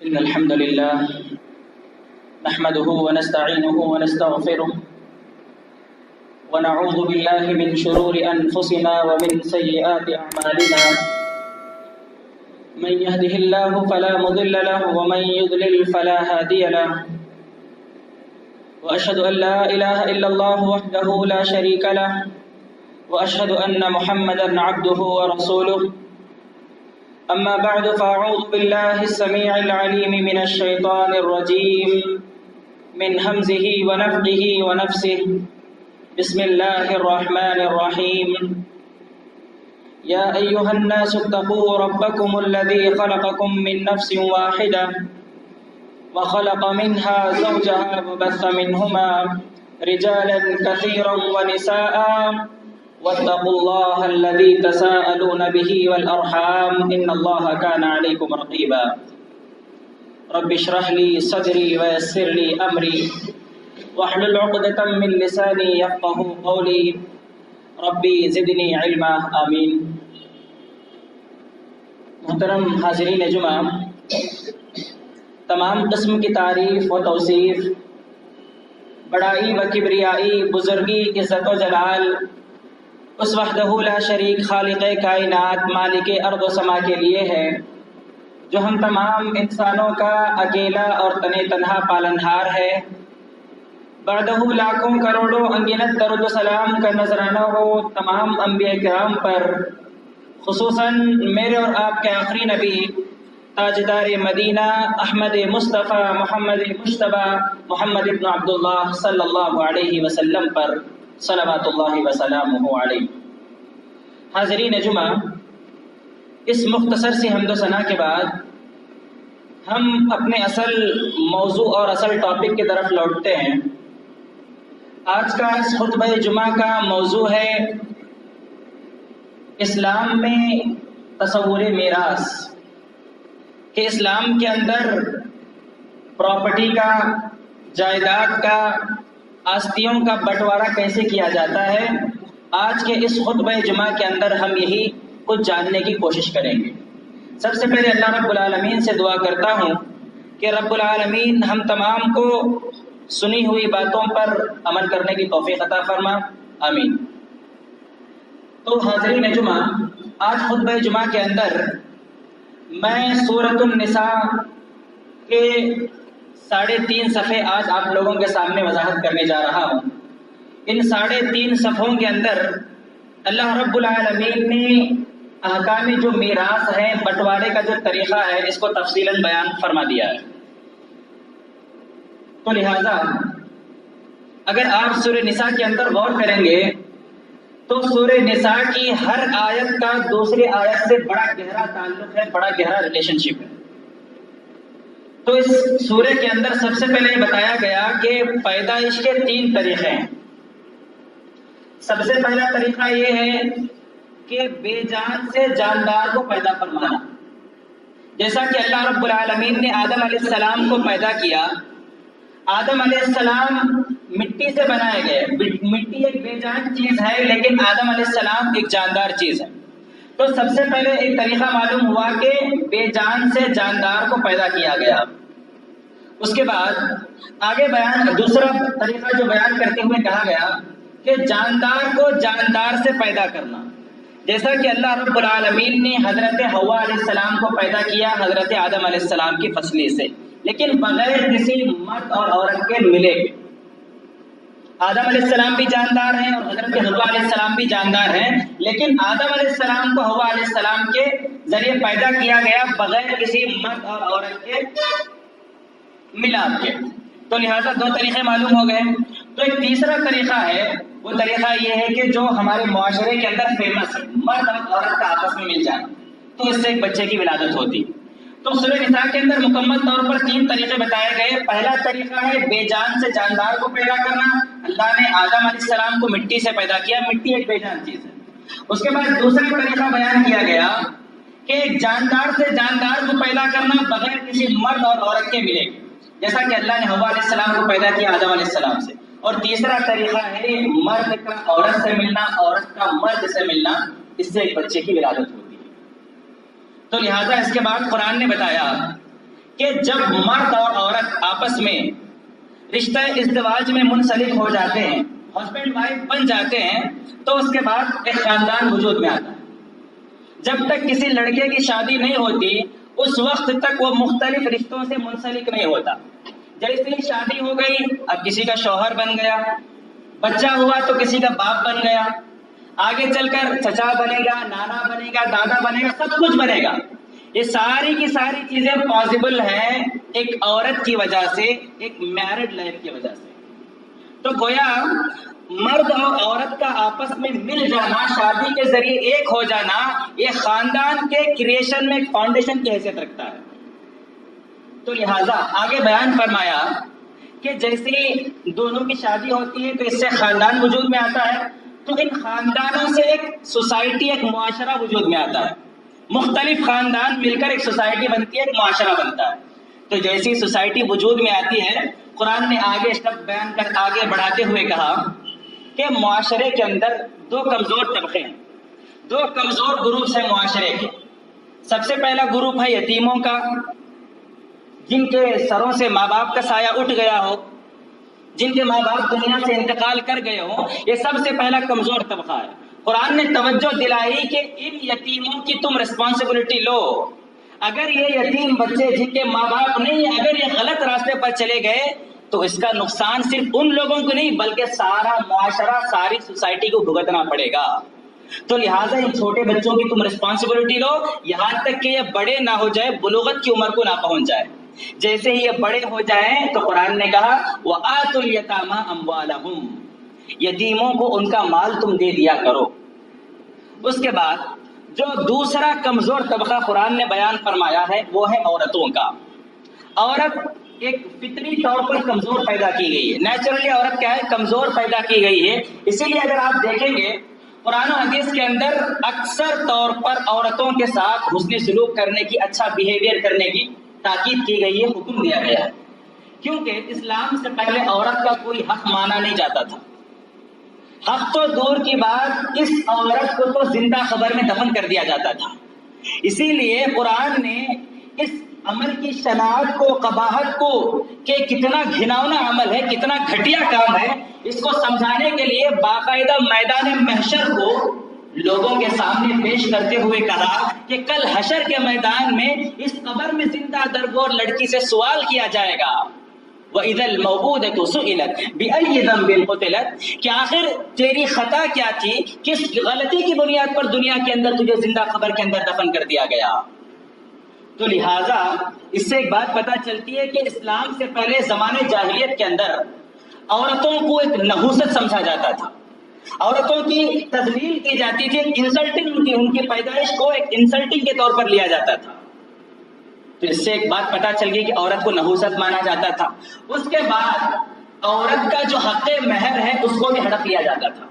إن الحمد لله نحمده ونستعينه ونستغفره ونعوذ بالله من شرور أنفسنا ومن سيئات أعمالنا من يهده الله فلا مضل له ومن يضلل فلا هادي له وأشهد أن لا إله إلا الله وحده لا شريك له وأشهد أن محمدا عبده ورسوله أما بعد فأعوذ بالله السميع العليم من الشيطان الرجيم من همزه ونفخه ونفسه بسم الله الرحمن الرحيم يا أيها الناس اتقوا ربكم الذي خلقكم من نفس واحدة وخلق منها زوجها وبث منهما رجالا كثيرا ونساء واتقوا الله الذي تساءلون به والأرحام إن الله كان عليكم رقيبا رب اشرح لي صدري ويسر لي أمري واحلل عقدة من لساني يفقهوا قولي ربي زدني علما آمین۔ محترم حاضرین جمعہ، تمام قسم کی تعریف و توصیف، بڑائی و کبریائی، بزرگی، عزت و جلال اس وحدہ لا شریک خالق کائنات مالک ارض و سما کے لیے ہے، جو ہم تمام انسانوں کا اکیلا اور تنہا پالنہار ہے۔ بعدہ لاکھوں کروڑوں انگنت درود و سلام کا نذرانہ ہو تمام انبیاء کرام پر، خصوصاً میرے اور آپ کے آخری نبی تاجدار مدینہ احمد مصطفیٰ محمد مجتبیٰ محمد ابن عبداللہ صلی اللہ علیہ وسلم پر صلوات اللہ وسلامہ علیہ۔ حاضرین جمعہ، اس مختصر سی حمد و ثنا کے بعد ہم اپنے اصل موضوع اور اصل ٹاپک کی طرف لوٹتے ہیں۔ آج کا اس خطبہ جمعہ کا موضوع ہے اسلام میں تصور میراث، کہ اسلام کے اندر پراپرٹی کا، جائیداد کا، آستیوں کا بٹوارا کیسے کیا جاتا ہے۔ آج کے اس خطبہ جمعہ کے اندر ہم یہی کچھ جاننے کی کوشش کریں گے۔ سب سے پہلے اللہ رب العالمین سے دعا کرتا ہوں کہ رب العالمین ہم تمام کو سنی ہوئی باتوں پر عمل کرنے کی توفیق عطا فرما، آمین۔ تو حاضرین جمعہ، آج خطبہ جمعہ کے اندر میں سورۃ النساء کے 3.5 صفحے آج آپ لوگوں کے سامنے وضاحت کرنے جا رہا ہوں۔ ان 3.5 صفحوں کے اندر اللہ رب العالمین نے احکام جو میراث ہے، بٹوارے کا جو طریقہ ہے، اس کو تفصیلاً بیان فرما دیا ہے۔ تو لہٰذا اگر آپ سورہ نساء کے اندر غور کریں گے تو سورہ نساء کی ہر آیت کا دوسری آیت سے بڑا گہرا تعلق ہے، بڑا گہرا ریلیشن شپ ہے۔ تو اس سورہ کے اندر سب سے پہلے یہ بتایا گیا کہ پیدائش کے 3 طریقے ہیں۔ سب سے پہلا طریقہ یہ ہے کہ بے جان سے جاندار کو پیدا فرمانا۔ جیسا کہ اللہ رب العالمین نے آدم علیہ السلام کو پیدا کیا، آدم علیہ السلام مٹی سے بنائے گئے۔ مٹی ایک بے جان چیز ہے، لیکن آدم علیہ السلام ایک جاندار چیز ہے۔ تو سب سے پہلے ایک طریقہ معلوم ہوا کہ بے جان سے جاندار کو پیدا کیا گیا۔ اس کے بعد آگے دوسرا طریقہ جو بیان کرتے ہوئے کہا گیا کہ جاندار کو جاندار سے پیدا کرنا۔ جیسا کہ اللہ رب العالمین نے حضرت حوا علیہ السلام کو پیدا کیا حضرت آدم علیہ السلام کی فصیلے سے، لیکن بغیر کسی مرد اور عورت کے ملے۔ آدم علیہ السلام بھی جاندار ہیں اور حضرت حوا علیہ السلام بھی جاندار ہیں، لیکن آدم علیہ السلام کو حوا علیہ السلام کے ذریعے پیدا کیا گیا بغیر کسی مرد اور عورت کے ملاپ کے۔ تو لہٰذا 2 طریقے معلوم ہو گئے۔ تو ایک تیسرا طریقہ ہے، وہ طریقہ یہ ہے کہ جو ہمارے معاشرے کے اندر فیمس ہے، مرد اور عورت کا آپس میں مل جانا، تو اس سے ایک بچے کی ولادت ہوتی۔ تو سورہ نساء کے اندر مکمل طور پر 3 طریقے بتائے گئے۔ پہلا طریقہ ہے بے جان سے جاندار کو پیدا کرنا۔ اللہ نے آدم علیہ السلام کو مٹی سے پیدا کیا، مٹی ایک بے جان چیز ہے۔ اس کے بعد دوسرا طریقہ بیان کیا گیا کہ ایک جاندار سے جاندار کو پیدا کرنا بغیر کسی مرد اور عورت کے ملے، جیسا کہ اللہ نے حوا علیہ السلام کو پیدا کیا آدم علیہ السلام سے۔ اور تیسرا طریقہ ہے مرد کا عورت سے ملنا، عورت کا مرد سے ملنا، اس سے ایک بچے کی ولادت ہوتی ہے۔ تو لہٰذا اس کے بعد قرآن نے بتایا کہ جب مرد اور عورت آپس میں رشتہ ازدواج میں منسلک ہو جاتے ہیں، ہسبینڈ وائف بن جاتے ہیں، تو اس کے بعد ایک خاندان وجود میں آتا ہے۔ جب تک کسی لڑکے کی شادی نہیں ہوتی اس وقت تک وہ مختلف رشتوں سے منسلک نہیں ہوتا۔ جیسے ہی شادی ہو گئی اب کسی کا شوہر بن گیا، بچہ ہوا تو کسی کا باپ بن گیا، آگے چل کر چچا بنے گا، نانا بنے گا، دادا بنے گا، سب کچھ بنے گا۔ یہ ساری کی ساری چیزیں پاسبل ہیں ایک عورت کی وجہ سے، ایک میرڈ لائف کی وجہ سے۔ تو گویا مرد اور عورت کا آپس میں مل جانا، شادی کے ذریعے ایک ہو جانا، یہ خاندان کے کریشن میں ایک فاؤنڈیشن کی حیثیت رکھتا ہے۔ تو لہٰذا آگے بیان فرمایا کہ جیسے دونوں کی شادی ہوتی ہے تو اس سے خاندان وجود میں آتا ہے، تو ان خاندانوں سے ایک سوسائٹی، ایک معاشرہ وجود میں آتا ہے۔ مختلف خاندان مل کر ایک سوسائٹی بنتی ہے، ایک معاشرہ بنتا ہے۔ تو جیسی سوسائٹی وجود میں آتی ہے، قرآن نے آگے سب بیان کر آگے بڑھاتے ہوئے کہا کہ معاشرے کے اندر دو کمزور طبقے ہیں، دو کمزور گروپس ہیں معاشرے کے۔ سب سے پہلا گروپ ہے یتیموں کا، جن کے سروں سے ماں باپ کا سایہ اٹھ گیا ہو، جن کے ماں باپ دنیا سے انتقال کر گئے ہوں، یہ سب سے پہلا کمزور طبقہ ہے۔ قرآن نے توجہ دلائی کہ ان یتیموں کی تم ریسپانسبلٹی لو۔ اگر یہ یتیم بچے جن کے ماں باپ نہیں، اگر یہ غلط راستے پر چلے گئے تو اس کا نقصان صرف ان لوگوں کو نہیں بلکہ سارا معاشرہ، ساری سوسائٹی کو بھگتنا پڑے گا۔ تو لہٰذا ان چھوٹے بچوں کی تم ریسپانسبلٹی لو یہاں تک کہ یہ بڑے نہ ہو جائے، بلوغت کی عمر کو نہ پہنچ جائے۔ جیسے ہی یہ بڑے ہو جائیں تو قرآن نے کہا وَآتُوا الْيَتَامَىٰ أَمْوَالَهُمْ، یتیموں کو ان کا مال تم دے دیا کرو۔ اس کے بعد جو دوسرا کمزور طبقہ قرآن نے بیان فرمایا ہے وہ ہے عورتوں کا۔ عورت ایک فطری طور پر کمزور پیدا کی گئی ہے، نیچرلی عورت کیا ہے، کمزور پیدا کی گئی ہے۔ اسی لیے اگر آپ دیکھیں گے قرآن و حدیث کے اندر اکثر طور پر عورتوں کے ساتھ حسن سلوک کرنے کی، اچھا بیہیویئر کرنے کی تاکید کی گئی ہے، حکم دیا گیا ہے، کیونکہ اسلام سے پہلے عورت کا کوئی حق مانا نہیں جاتا تھا۔ حق تو دور کی بات، اس عورت کو تو زندہ قبر میں دفن کر دیا جاتا تھا۔ اسی لیے قرآن نے اس عمل کی شناخت کو، قباحت کو، کہ کتنا گھناؤنا عمل ہے، کتنا گھٹیا کام ہے، اس کو سمجھانے کے لیے باقاعدہ میدان محشر کو لوگوں کے سامنے پیش کرتے ہوئے کہا کہ کل حشر کے میدان میں اس قبر میں زندہ درگور لڑکی سے سوال کیا جائے گا، وَإِذَا الْمَوْءُودَةُ سُئِلَتْ بِأَيِّ ذَنبٍ قُتِلَتْ، کہ آخر تیری خطا کیا تھی، کس غلطی کی بنیاد پر دنیا کے اندر تجھے زندہ قبر کے اندر دفن کر دیا گیا۔ تو لہٰذا اس سے ایک بات پتہ چلتی ہے کہ اسلام سے پہلے زمانے جاہلیت کے اندر عورتوں کو ایک نحوست سمجھا جاتا تھا، عورتوں کی تذلیل کی جاتی تھی، ایک انسلٹنگ، ان کی پیدائش کو ایک انسلٹنگ کے طور پر لیا جاتا تھا۔ تو اس سے ایک بات پتہ چل گئی کہ عورت کو نحوست مانا جاتا تھا۔ اس کے بعد عورت کا جو حق مہر ہے اس کو بھی ہڑپ لیا جاتا تھا۔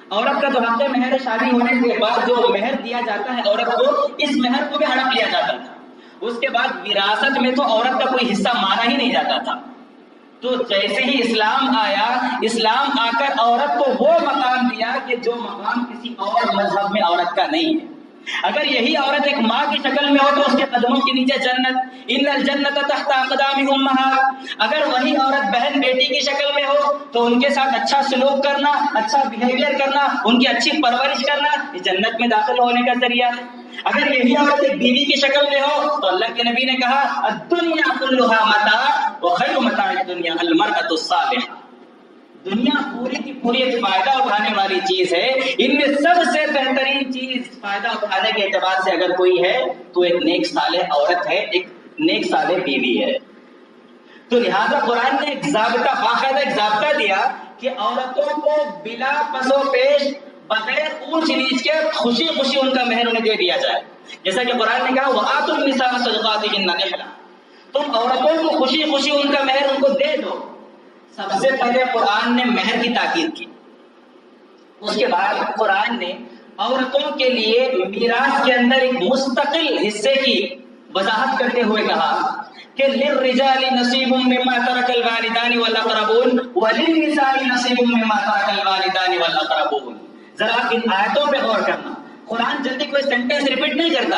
عورت کا جو حق مہر ہے، شادی ہونے کے بعد جو مہر دیا جاتا ہے عورت کو، اس مہر کو بھی ہڑپ لیا جاتا تھا۔ اس کے بعد وراثت میں تو عورت کا کوئی حصہ مانا ہی نہیں جاتا تھا۔ تو جیسے ہی اسلام آیا، اسلام آ کر عورت کو وہ مقام دیا کہ جو مقام کسی اور مذہب میں عورت کا نہیں ہے۔ اگر یہی عورت ایک ماں کی شکل میں ہو تو اس کے قدموں کے نیچے جنت، ان الجنت تحت اقدام امہات۔ اگر وہی عورت بہن بیٹی کی شکل میں ہو تو ان کے ساتھ اچھا سلوک کرنا، اچھا بیہیویئر کرنا، ان کی اچھی پرورش کرنا، یہ جنت میں داخل ہونے کا ذریعہ ہے۔ اگر یہی عورت ایک بیوی کی شکل میں ہو تو اللہ کے نبی نے کہا الدنیا کلھا متاع وخیر متاع الدنیا المرأۃ الصالحہ، دنیا پوری کی پوری ایک فائدہ اٹھانے والی چیز ہے، ان میں سب سے بہترین چیز فائدہ اٹھانے کے اعتبار سے اگر کوئی ہے تو ایک نیک صالح عورت ہے، ایک نیک صالح بیوی ہے۔ تو لہذا قرآن نے ایک ضابطہ، باقاعدہ ایک ضابطہ دیا کہ عورتوں کو بلا پس و پیش، بغیر اونچ نیچ کے، خوشی خوشی ان کا مہر انہیں دے دیا جائے۔ جیسا کہ قرآن نے کہا وَآتُوا النِّسَاءَ صَدُقَاتِهِنَّ نِحْلَةً، تم عورتوں کو خوشی خوشی ان کا مہر ان کو دے دو۔ سب سے پہلے قرآن نے مہر کی تاکید کی، اس کے بعد قرآن نے عورتوں کے لیے میراث کے اندر ایک مستقل حصے کی وضاحت کرتے ہوئے کہا کہ للرجال نصیب مما ترک الوالدان والاقربون وللنساء نصیب مما ترک الوالدان والاقربون۔ ذرا ان آیتوں پہ غور کرنا، قرآن جلدی کوئی سینٹینس ریپیٹ نہیں کرتا،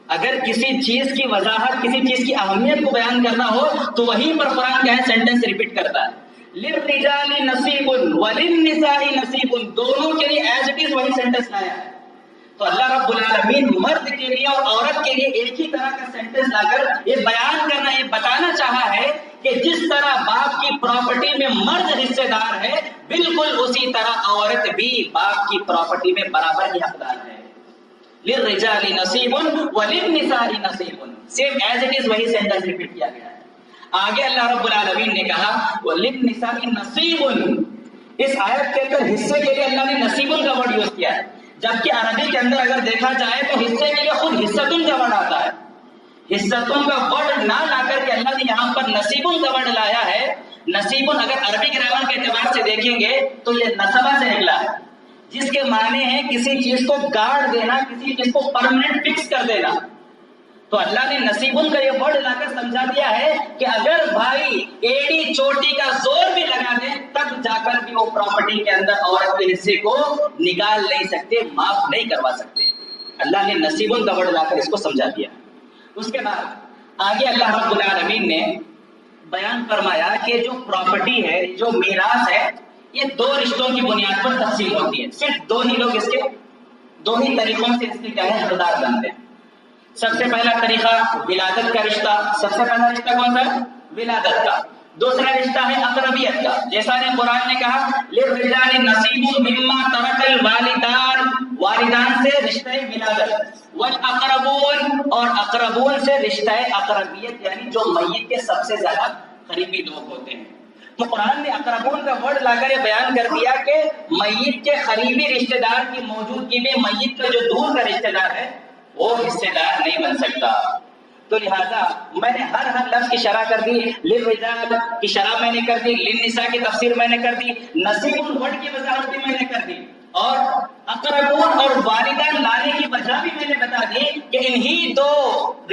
اگر کسی چیز کی وضاحت، کسی چیز کی اہمیت کو بیان کرنا ہو تو وہیں پر قرآن کیا ہے، سینٹنس ریپیٹ کرتا ہے، للرجال نصیب وللنساء نصیب، دونوں کے لیے ایز اٹ از وہی سینٹنس لایا ہے۔ تو اللہ رب العالمین مرد کے لیے اور عورت کے لیے ایک ہی طرح کا سینٹنس لا کر یہ بیان کرنا، یہ بتانا چاہا ہے کہ جس طرح باپ کی پراپرٹی میں مرد حصے دار ہے، بالکل اسی طرح عورت بھی باپ کی پراپرٹی میں برابر کی حقدار ہے۔ للرجال نصیب وللنساء نصیب، سیم ایز اٹ از وہی سینٹنس ریپیٹ کیا گیا ہے۔ آگے اللہ رب العالمین نے کہا وللنساء نصیب، اس آیت کے اندر حصے کے لیے اللہ نے نصیب کا ورڈ یوز کیا ہے، جبکہ عربی کے اندر اگر دیکھا جائے تو حصے کے لیے خود حصتن کا ورڈ آتا ہے۔ حصتن کا ورڈ نہ لا کر کے اللہ نے یہاں پر نصیبن کا ورڈ لایا ہے۔ نصیبن اگر عربی گرامر کے اعتبار سے دیکھیں گے تو یہ نصبہ سے نکلا ہے، جس کے معنی ہے کسی چیز کو گاڑ دینا، کسی چیز کو پرماننٹ فکس کر دینا۔ تو اللہ نے نصیبن کا یہ ورڈ لا کر سمجھا دیا ہے کہ اگر بھائی ایڑی چوٹی کا زور بھی لگا دے تب جا کر بھی وہ پراپرٹی کے اندر عورت کے حصے کو نکال نہیں سکتے، معاف نہیں کروا سکتے۔ اللہ نے نصیبن کا ورڈ لا کر اس کو سمجھا دیا۔ اس کے بعد آگے اللہ رب العالمین نے بیان فرمایا کہ جو پراپرٹی ہے، جو میراث ہے، یہ دو رشتوں کی بنیاد پر تقسیم ہوتی ہے۔ صرف دو ہی لوگ اس کے، دو ہی طریقوں سے اس کے کیا ہے، حقدار بنتے ہیں۔ سب سے پہلا طریقہ ولادت کا رشتہ، سب سے پہلا رشتہ کون سا ہے؟ ولادت کا۔ دوسرا رشتہ ہے اقربیت کا، جیسا نے قرآن نے کہا للرجال نصیب مما ترک الوالدان، والدان سے رشتہ ولادت، والاقربون، اور اقربون سے رشتہ اقربیت، یعنی جو میت کے سب سے زیادہ قریبی لوگ ہوتے ہیں۔ تو قرآن نے اقربون کا ورڈ لا کر یہ بیان کر دیا کہ میت کے قریبی رشتہ دار کی موجودگی میں میت کا جو دور کا رشتہ دار ہے وہ حصے دار نہیں بن سکتا۔ تو لہذا میں نے ہر لفظ کی شرح کر دی، للرجال کی شرح میں نے کر دی، للنساء کی تفسیر میں نے کر دی، نصیب ورڈ کی وضاحت بھی میں نے کر دی، اور اقربون اور والدان لانے کی وجہ بھی میں نے بتا دی کہ انہی دو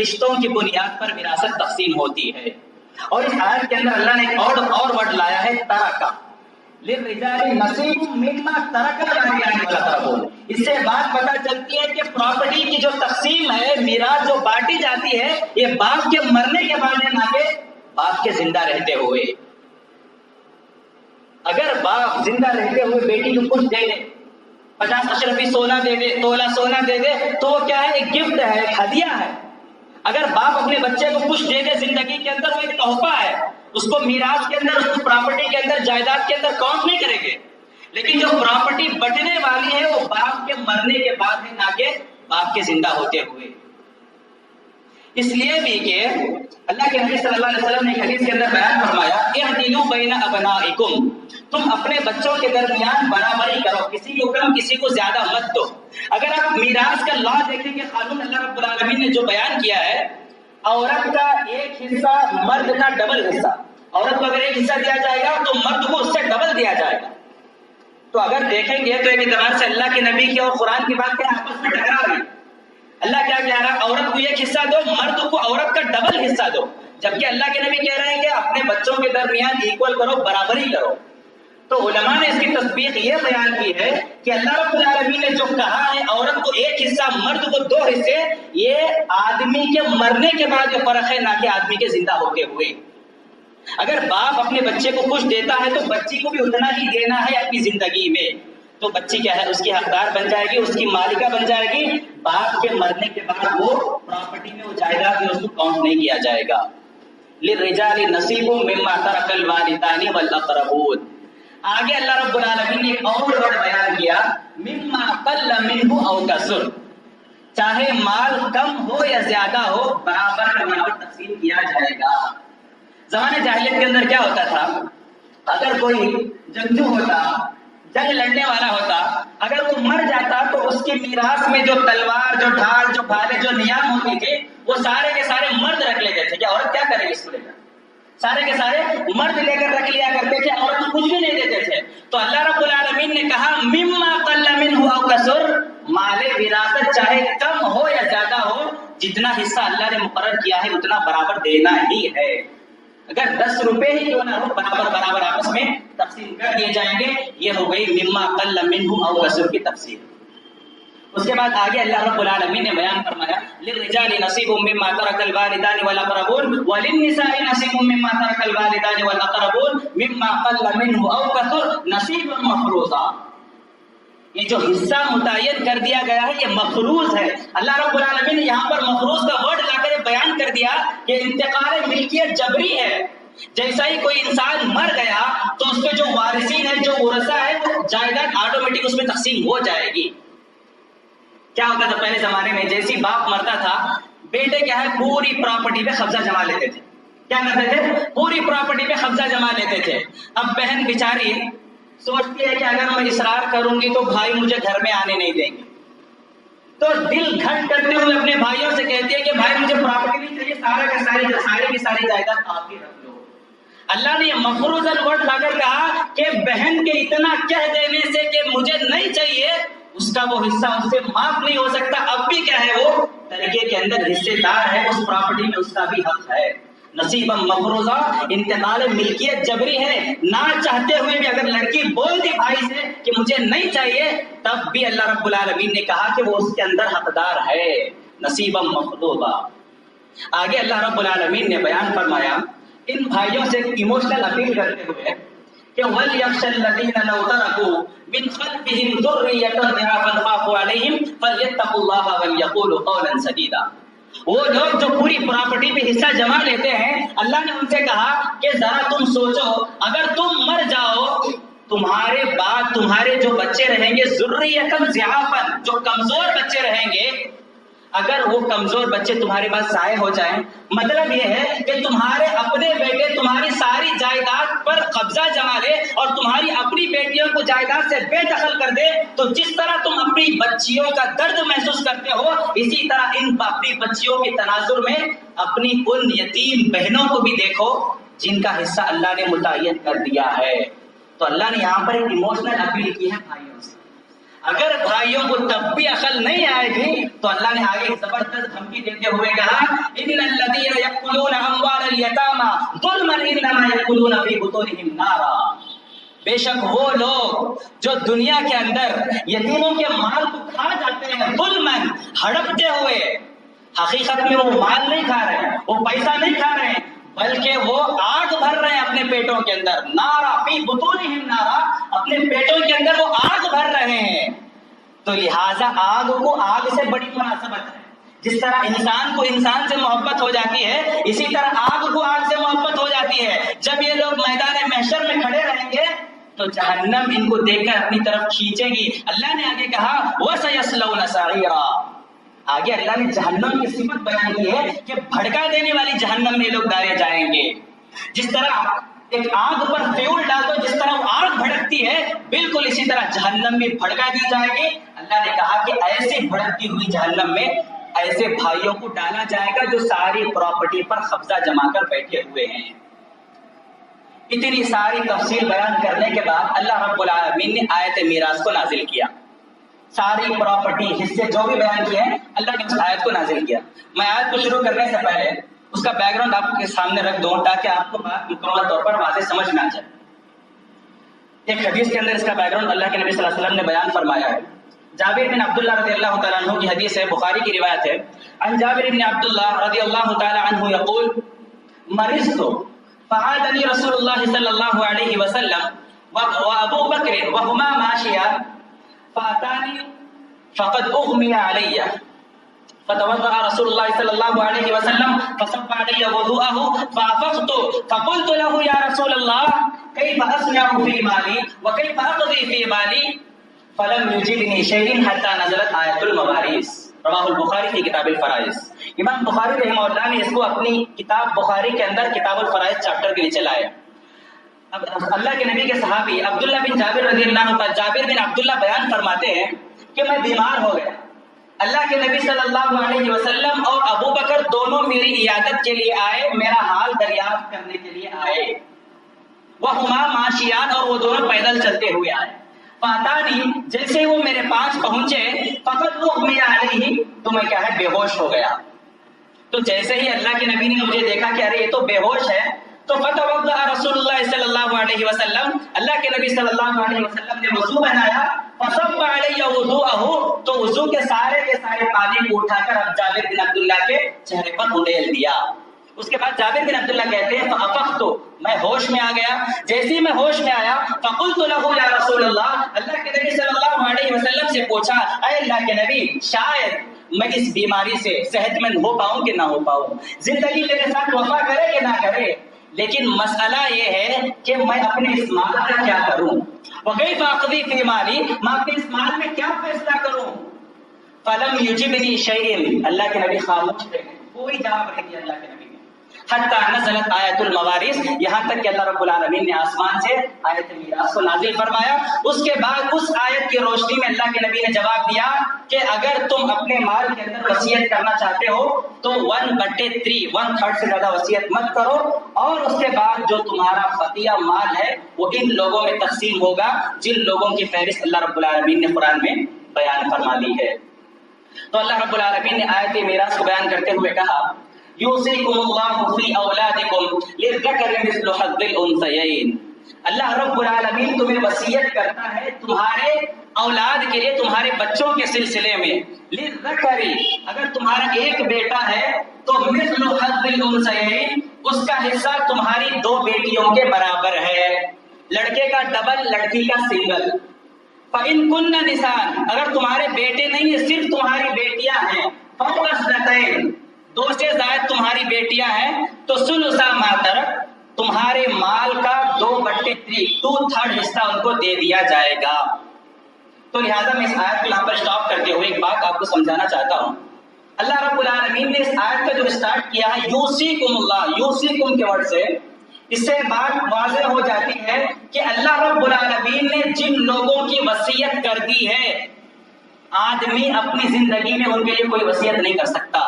رشتوں کی بنیاد پر وراثت تقسیم ہوتی ہے۔ اور اس آیت کے اندر اللہ نے ایک اور ورڈ لایا ہے، ترکا، للرجال نصیب مما ترک الوالدان والاقربون۔ اس سے بات پتہ چلتی ہے کہ پراپرٹی کی جو تقسیم ہے، میراث جو بانٹی جاتی ہے، یہ باپ کے مرنے کے بعد نہ کہ باپ کے زندہ رہتے ہوئے۔ اگر باپ زندہ رہتے ہوئے بیٹی کو کچھ دے دے، 50 اشرفی سونا دے دے، تولہ سونا دے دے، تو وہ کیا ہے، ایک گفٹ ہے، ایک ہدیہ ہے۔ اگر باپ اپنے بچے کو کچھ دے دے زندگی کے اندر، وہ ایک تحفہ ہے، اس کو میراث کے اندر، اس کو پراپرٹی کے اندر، جائیداد کے اندر کاؤنٹ نہیں کریں گے۔ لیکن جو پراپرٹی بٹنے والی ہے وہ باپ کے مرنے کے بعد ہے، نہ کہ باپ کے زندہ ہوتے ہوئے۔ اس لیے بھی کہ اللہ کے نبی صلی اللہ علیہ وسلم نے حدیث کے اندر بیان فرمایا اعدلوا بین ابنائکم، تم اپنے بچوں کے درمیان برابری کرو، کسی کو کم کسی کو زیادہ مت دو۔ اگر آپ میراث کا لا دیکھیں کہ قانون اللہ رب العالمین نے جو بیان کیا ہے، عورت کا ایک حصہ، مرد کا ڈبل حصہ۔ عورت کو اگر ایک حصہ دیا جائے گا تو مرد کو اس سے ڈبل دیا جائے گا۔ تو اگر دیکھیں گے تو ایک اعتبار سے اللہ کے نبی کی اور قرآن کی بات کیا آپس میں ٹکرا رہی ہے۔ اللہ کیا کہہ رہا ہے، عورت کو ایک حصہ دو، مرد کو عورت کا ڈبل حصہ دو، جبکہ اللہ کے نبی کہہ رہے ہیں کہ اپنے بچوں کے درمیان ایکول کرو، برابری کرو۔ تو علماء نے اس کی تصدیق یہ بیان کی ہے کہ اللہ رب العالمین نے جو کہا ہے عورت کو ایک حصہ، مرد کو دو حصے، یہ آدمی کے مرنے کے بعد یہ فرق ہے، نہ کہ آدمی کے زندہ ہوتے ہوئے۔ اگر باپ اپنے بچے کو کچھ دیتا ہے تو بچی کو بھی اتنا ہی دینا ہے اپنی زندگی میں، تو بچی کیا ہے، اس کی حقدار بن جائے گی، اس کی مالکہ بن جائے گی۔ باپ کے مرنے کے بعد وہ پراپرٹی میں، وہ جائیداد میں اس کو کاؤنٹ نہیں کیا جائے گا۔ للرجال نصیب مما ترک الوالدان والاقربون۔ آگے اللہ رب العالمین نے ایک اور ورڈ بیان کیا، مما قل منہ او کثر، چاہے مال کم ہو یا زیادہ ہو، برابر کا برابر تقسیم کیا جائے گا۔ زمانے جاہلیت کے اندر کیا ہوتا تھا، اگر کوئی جنگجو ہوتا، جنگ لڑنے والا ہوتا، اگر وہ مر جاتا تو اس کی میراث میں جو تلوار، جو ڈھال، جو بھالے، جو نیام ہوتی تھی، وہ سارے کے سارے مرد رکھ لیتے تھے۔ کیا عورت کیا کرے گی اس کو لے کر؟ سارے کے سارے مرد لے کر رکھ لیا کرتے تھے، عورت کو کچھ بھی نہیں دیتے تھے۔ تو اللہ رب العالمین نے کہا مما قل منہ او کثر، مال وراثت چاہے کم ہو یا زیادہ ہو، جتنا حصہ اللہ نے مقرر کیا ہے اتنا برابر دینا ہی ہے۔ اگر 10 روپے ہی کیوں نہ ہو، برابر برابر آپس میں تقسیم کر دیے جائیں گے۔ یہ ہو گئی مما قل منہ او کثر کی تفسیر۔ اس کے بعد آگے اللہ رب العالمین نے بیان فرمایا للرجال نصیب مما ترک الوالدان والاقربون وللنساء نصیب مما ترک الوالدان والاقربون مما قل منه او كثر نصیبا مفروضا. یہ جو حصہ متعین کر دیا گیا ہے یہ مفروض ہے. اللہ رب العالمین نے یہاں پر مفروض کا ورڈ لا کر بیان کر دیا کہ انتقال ملکیت جبری ہے. جیسا ہی کوئی انسان مر گیا تو اس کے جو وارثین ہیں، جو ورثہ ہے، وہ جائیداد آٹومیٹک اس میں تقسیم ہو جائے گی. کیا ہوتا تھا پہلے زمانے میں؟ جیسی باپ مرتا تھا بیٹے کیا ہے پوری پراپرٹی پہ قبضہ جما لیتے تھے. کیا کرتے تھے؟ پوری پراپرٹی پہ قبضہ جما لیتے تھے. اب بہن بیچاری سوچتی ہے کہ اگر میں اصرار کروں گی تو بھائی مجھے گھر میں آنے نہیں دیں گے، تو دل گھٹ کرتے ہوئے اپنے بھائیوں سے کہتی ہے کہ بھائی مجھے پراپرٹی نہیں چاہیے، سارے کی ساری جائیداد آپ ہی رکھ لو. اللہ نے یہ مفروضاً ورڈ لا کر کہا کہ بہن کے اتنا کہہ دینے سے کہ مجھے نہیں چاہیے، اس کا وہ حصہ اس سے معاف نہیں ہو سکتا. اب بھی کیا ہے، وہ ترکے کے اندر حصے دار ہے، اس پراپرٹی میں اس کا بھی حق ہے. نصیبا مفروضہ، انتقال ملکیت جبری ہے. نہ چاہتے ہوئے بھی اگر لڑکی بول دی بھائی سے کہ مجھے نہیں چاہیے، تب بھی اللہ رب العالمین نے کہا کہ وہ اس کے اندر حقدار ہے. نصیبا مفروضہ. آگے اللہ رب العالمین نے بیان فرمایا ان بھائیوں سے ایموشنل اپیل کرتے ہوئے کہ وَلْيَخْشَ الَّذِينَ لَوْ تَرَكُوا مِنْ خَلْفِهِمْ ذُرِّيَّةً ضِعَافًا خَافُوا عَلَيْهِمْ فَلْيَتَّقُوا اللَّهَ وَلْيَقُولُوا قَوْلًا سَدِيدًا. وہ لوگ جو پوری پراپرٹی پہ حصہ جما لیتے ہیں، اللہ نے ان سے کہا کہ ذرا تم سوچو، اگر تم مر جاؤ تمہارے بعد تمہارے جو بچے رہیں گے ذُرِّيَّةً ضِعَافًا، جو کمزور بچے رہیں گے، اگر وہ کمزور بچے تمہارے پاس ضائع ہو جائیں، مطلب یہ ہے کہ تمہارے اپنے بیٹے تمہاری ساری جائیداد پر قبضہ جما لے اور تمہاری اپنی بیٹیوں کو جائیداد سے بے دخل کر دے، تو جس طرح تم اپنی بچیوں کا درد محسوس کرتے ہو، اسی طرح ان اپنی بچیوں کے تناظر میں اپنی ان یتیم بہنوں کو بھی دیکھو جن کا حصہ اللہ نے متعین کر دیا ہے. تو اللہ نے یہاں پر ایک ایموشنل اپیل کی ہے بھائیوں سے. اگر بھائیوں کو تب بھی عقل نہیں آئے گی تو اللہ نے آگے زبردست دھمکی دیتے ہوئے کہا ان الذین یأکلون اموال الیتامی ظلما انما یأکلون فی بطونہم نارا. بے شک وہ لوگ جو دنیا کے اندر یتیموں کے مال کو کھا جاتے ہیں ظلما، ہڑپتے ہوئے، حقیقت میں وہ مال نہیں کھا رہے، وہ پیسہ نہیں کھا رہے، بلکہ وہ آگ بھر رہے ہیں اپنے پیٹوں کے اندر. نارا فی بطونہم نارا، اپنے پیٹوں کے اندر وہ آگ بھر رہے ہیں. تو لہٰذا آگ کو آگ سے بڑی مناسبت ہے. جس طرح انسان کو انسان سے محبت ہو جاتی ہے، اسی طرح آگ کو آگ سے محبت ہو جاتی ہے. جب یہ لوگ میدان محشر میں کھڑے رہیں گے تو جہنم ان کو دیکھ کر اپنی طرف کھینچے گی. اللہ نے آگے کہا وَسَيَصْلَوْنَ سَعِيرًا. آگے اللہ نے جہنم کی صفت بیان کی ہے کہ بھڑکا دینے والی جہنم میں لوگ ڈالے جائیں گے. جس طرح ایک آگ پر فیول ڈال دو، جس طرح وہ آگ بھڑکتی ہے، بالکل اسی طرح جہنم میں بھڑکا دی جائے گی. اللہ نے کہا کہ ایسی بھڑکتی ہوئی جہنم میں ایسے بھائیوں کو ڈالا جائے گا جو ساری پراپرٹی پر قبضہ جما کر بیٹھے ہوئے ہیں. اتنی ساری تفصیل بیان کرنے کے بعد اللہ رب العالمین نے آیت میراث کو نازل کیا. ساری پراپرٹی حصے جو بھی بیان کیے ہیں اللہ نے اس آیت کو نازل کیا. میں آیت کو شروع کرنے سے پہلے اس کا بیک گراؤنڈ آپ کے سامنے رکھ دوں تاکہ آپ کو بات مکمل طور پر واضح سمجھ میں آ جائے. ایک حدیث کے اندر اس کا بیک گراؤنڈ اللہ کے نبی صلی اللہ علیہ وسلم نے بیان فرمایا ہے. جابر بن عبداللہ رضی اللہ تعالیٰ عنہ کی حدیث ہے، بخاری کی روایت ہے. عن جابر بن عبداللہ رضی اللہ تعالیٰ عنہ یقول مرضت فعادنی رسول اللہ صلی اللہ علیہ وسلم وابو بکر وہما ماشیان فاتانی فقد اغمی علی فتوضأ رسول الله صلى الله عليه وسلم فصب علي وضوءه فافقت فقلت له يا رسول الله كيف اصنع في مالي وكيف اقضي في مالي فلم يجدني شيء حتى نزلت آیت الموارث. رواہ البخاری کی کتاب الفرائض. امام بخاری رحمہ اللہ نے اس کو اپنی کتاب بخاری کے اندر کتاب الفرائض چیپٹر کے نیچے لایا. اب اللہ کے نبی کے صحابی عبداللہ بن جابر رضی اللہ عنہ، جابر بن عبداللہ بیان فرماتے ہیں کہ میں بیمار ہو گیا. اللہ کے نبی صلی اللہ علیہ وسلم اور ابو بکر دونوں میری عیادت کے لیے آئے، میرا حال دریافت کرنے کے لیے آئے. وہما ماشیان، اور وہ دونوں پیدل چلتے ہوئے آئے. فاتانی، جیسے وہ میرے پاس پہنچے، فقط اغمی علیہ، تو میں کیا ہے بے ہوش ہو گیا. تو جیسے ہی اللہ کے نبی نے مجھے دیکھا کہ ارے یہ تو بے ہوش ہے، تو فتوضأ رسول اللہ صلی اللہ علیہ وسلم، اللہ کے نبی صلی اللہ علیہ وسلم نے وضو بنایا. فصب علی علیہ وضوءہ، تو وضو کے سارے پانی کو اٹھا کر اب جابر بن عبداللہ کے چہرے پر اڈیل دیا۔ اس کے بعد جابر بن عبداللہ کہتے ہیں فافقت، میں ہوش میں آ گیا، جیسے ہی میں ہوش میں آیا فقلت له یا رسول اللہ، اللہ کے نبی صلی اللہ علیہ وسلم سے پوچھا اے اللہ کے نبی، شاید میں اس بیماری سے صحت مند ہو پاؤں کہ نہ ہو پاؤں، زندگی میرے ساتھ وفا کرے کہ نہ کرے، لیکن مسئلہ یہ ہے کہ میں اپنے اس مال کا کیا کروں، وکیف اقضی فی مالی، میں اپنے اس مال میں کیا فیصلہ کروں۔ فلم یجبنی شیء، اللہ کے نبی خاموش رہے، کوئی جواب نہیں دیا اللہ کے نبی نے، حتی نزلت آیت الموارث، یہاں تک کہ اللہ رب العالمین نے آسمان سے آیت میراث کو نازل فرمایا۔ اس کے بعد اس آیت کی روشنی میں اللہ کے نبی نے جواب دیا کہ اگر تم اپنے مال کے اندر وصیت کرنا چاہتے ہو تو 1/3 1/3 سے زیادہ وصیت مت کرو، اور اس کے بعد جو تمہارا بقیہ مال ہے وہ ان لوگوں میں تقسیم ہوگا جن لوگوں کی فہرست اللہ رب العالمین نے قرآن میں بیان فرما دی ہے۔ تو اللہ رب العالمین نے آیت میراث کو بیان کرتے ہوئے کہا یوصیکم اللہ فی اولادکم للذکر مثل حظ الانثیین، اللہ رب العالمین تمہیں وصیت کرتا ہے تمہارے اولاد کے لیے، تمہارے بچوں کے سلسلے میں، للذکر، اگر تمہارا ایک بیٹا ہے تو مثل حظ الانثیین، اس کا حصہ تمہاری 2 بیٹیوں کے برابر ہے، لڑکے کا ڈبل لڑکی کا سنگل۔ فَإِن كُنَّ نِسَاءً، اگر تمہارے بیٹے نہیں ہیں صرف تمہاری بیٹیاں ہیں، فَوْقَ اثْنَتَيْنِ، 2 سے زائد تمہاری بیٹیاں ہیں، تو ثلث ما ترک، تمہارے مال کا 2/3 حصہ ان کو دے دیا جائے گا۔ تو لہٰذا میں اس آیت کو یہاں پر اسٹاپ کرتے ہوئے ایک بات آپ کو سمجھانا چاہتا ہوں۔ اللہ رب العالمین نے اس آیت کا جو اسٹارٹ کیا ہے یوصیکم اللہ، یوصیکم کے ورڈ سے، اس سے بات واضح ہو جاتی ہے کہ اللہ رب العالمین نے جن لوگوں کی وصیت کر دی ہے، آدمی اپنی زندگی میں ان کے لیے کوئی وصیت نہیں کر سکتا۔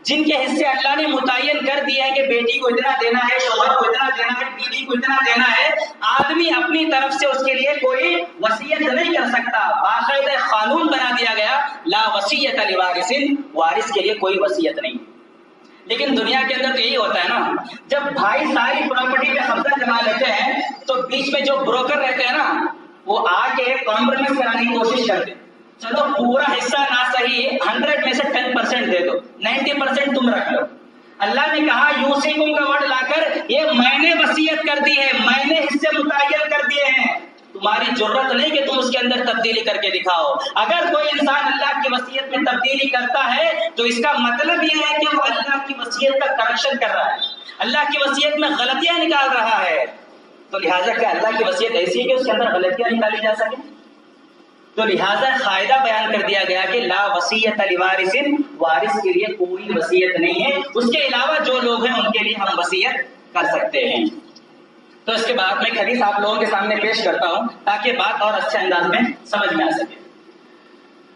جن کے حصے اللہ نے متعین کر دیے ہیں کہ بیٹی کو اتنا دینا ہے، شوہر کو اتنا دینا ہے، بیوی کو اتنا دینا ہے، آدمی اپنی طرف سے اس کے لیے کوئی وصیت نہیں کر سکتا۔ باقاعدہ قانون بنا دیا گیا لا وصیت لوارث، وارث کے لیے کوئی وصیت نہیں۔ لیکن دنیا کے اندر تو یہی ہوتا ہے نا، جب بھائی ساری پراپرٹی پہ قبضہ جما لیتے ہیں تو بیچ میں جو بروکر رہتے ہیں نا، وہ آ کے کمپرومائز کرانے کی کوشش کرتے ہیں، چلو پورا حصہ نہ صحیح 100 میں سے 10% دے دو، 90% تم رکھ لو۔ اللہ نے کہا یوصیکم کا ورڈ لا کر یہ میں نے وصیت کر دی ہے، میں نے حصے متعین کر دیے ہیں، تمہاری ضرورت نہیں کہ تم اس کے اندر تبدیلی کر کے دکھاؤ۔ اگر کوئی انسان اللہ کی وصیت میں تبدیلی کرتا ہے تو اس کا مطلب یہ ہے کہ وہ اللہ کی وصیت کا کرپشن کر رہا ہے، اللہ کی وصیت میں غلطیاں نکال رہا ہے۔ تو لہٰذا کیا اللہ کی وصیت ایسی ہے کہ اس کے اندر غلطیاں نکالی جا سکیں؟ تو لہٰذا قاعدہ بیان کر دیا گیا کہ لا وصیت لوارث، وارث کے لیے کوئی وصیت نہیں ہے، اس کے علاوہ جو لوگ ہیں ان کے لیے ہم وصیت کر سکتے ہیں۔ تو اس کے بعد میں ایک حدیث آپ لوگوں کے سامنے پیش کرتا ہوں تاکہ بات اور اچھے انداز میں سمجھ میں آ سکے۔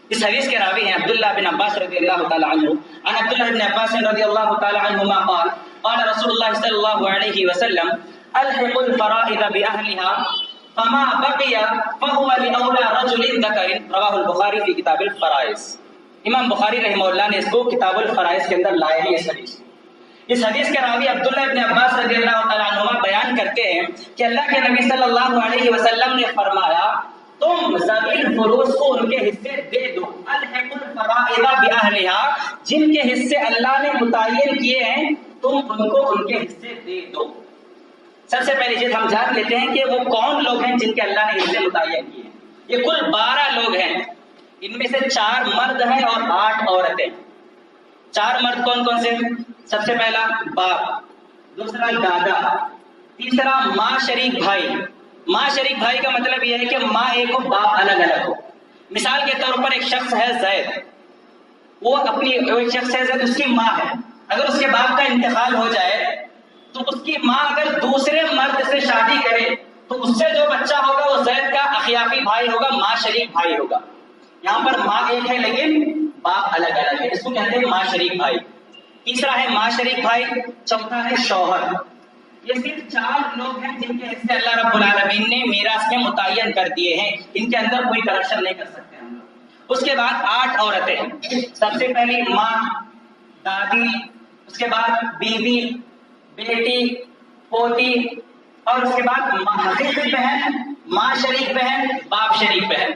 اس حدیث کے راوی ہیں عبداللہ بن عباس رضی اللہ تعالی عنہ، عن عبداللہ بن عباس رضی اللہ تعالی عنہما قال قال رسول اللہ صلی اللہ علیہ وسلم الحق الفرائض بأهلها فما بقي فهو لأولى رجل ذكر، رواہ البخاری فی کتاب الفرائض۔ امام بخاری رحمہ اللہ نے اس کو کتاب الفرائض کے اندر لائے ہیں۔ اس حدیث کے راوی عبداللہ ابن عباس رضی اللہ تعالیٰ عنہما بیان کرتے ہیں کہ اللہ کے نبی صلی اللہ علیہ وسلم نے فرمایا تم ذوی الفروض کو ان کے حصے دے دو، الحق الفرائض بأهلها، جن کے حصے اللہ نے متعین کیے ہیں تم ان کو ان کے حصے دے دو۔ سب سے پہلی چیز ہم جان لیتے ہیں کہ وہ کون لوگ ہیں جن کے اللہ نے حصے متعین کیے ہیں۔ یہ کل 12 لوگ ہیں، ان میں سے 4 مرد ہیں اور 8 عورتیں۔ 4 مرد کون کون سے؟ سب سے پہلا باپ، دوسرا دادا، تیسرا ماں شریک بھائی۔ ماں شریک بھائی کا مطلب یہ ہے کہ ماں ایک ہو باپ الگ الگ ہو۔ مثال کے طور پر ایک شخص ہے زید، وہ اپنی ایک شخص ہے زید، اس کی ماں ہے، اگر اس کے باپ کا انتقال ہو جائے تو اس کی ماں اگر دوسرے مرد سے شادی کرے تو اس سے جو بچہ ہوگا وہ زید کا اخیافی بھائی ہوگا، ماں شریک بھائی ہوگا۔ یہاں پر ماں ایک ہے لیکن باپ الگ الگ ہے، اس کو کہتے ہیں ماں شریک بھائی۔ تیسرا ہے ماں شریک بھائی، چوتھا ہے شوہر۔ یہ صرف 4 لوگ ہیں جن کے حصے اللہ رب العالمین نے میراث میں متعین کر دیے ہیں، ان کے اندر کوئی کرپشن نہیں کر سکتے ہم لوگ۔ اس کے بعد 8 عورتیں، سب سے پہلی ماں، دادی، اس کے بعد بیوی، بیٹی، پوتی، اور اس کے بعد حقیقی بہن، ماں شریک بہن، باپ شریک بہن۔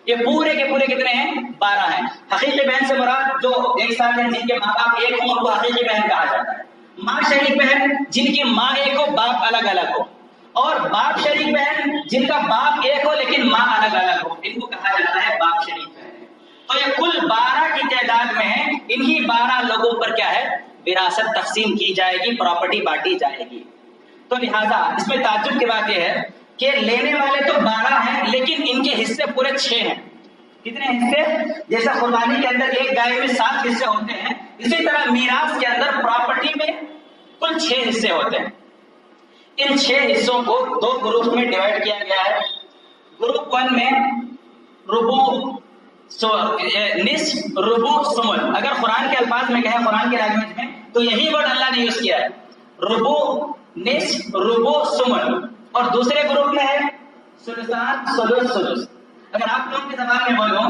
یہ پورے کے پورے کتنے ہیں؟ 12 ہیں. حقیقی بہن سے مراد جو ایک ساتھ ہیں جن کے ماں باپ ایک ہوں ان کو حقیقی بہن کہا جاتا ہے. ماں شریک بہن جن کی ماں ایک ہو باپ الگ الگ ہو, اور باپ شریک بہن جن کا باپ ایک ہو لیکن ماں الگ الگ ہو, ان کو کہا جاتا ہے باپ شریک بہن. تو یہ کل 12 کی تعداد میں ہے. انہی 12 لوگوں پر کیا ہے؟ وراثت تقسیم کی جائے گی, پراپرٹی بانٹی جائے گی. تو لہٰذا اس میں تعجب کی بات یہ ہے کہ لینے والے تو 12 ہیں لیکن ان کے حصے پورے 6 ہیں. کتنے حصے؟ جیسا قربانی کے اندر ایک گائے میں 7 حصے ہوتے ہیں, اسی طرح میراث کے اندر پراپرٹی میں کل 6 حصے ہوتے ہیں. ان 6 حصوں کو 2 گروپ میں ڈیوائڈ کیا گیا ہے. گروپ 1 میں ربع, نصف, ربع, ثمن. اگر قرآن کے الفاظ میں کہیں, قرآن کے لینگویج میں, تو یہی ورڈ اللہ نے یوز کیا ہے, ربع, نصف, ربع, ثمن. اور دوسرے گروپ میں ہے ثلثان, ثلث, ثلث. اگر آپ لوگ کی زبان میں بولوں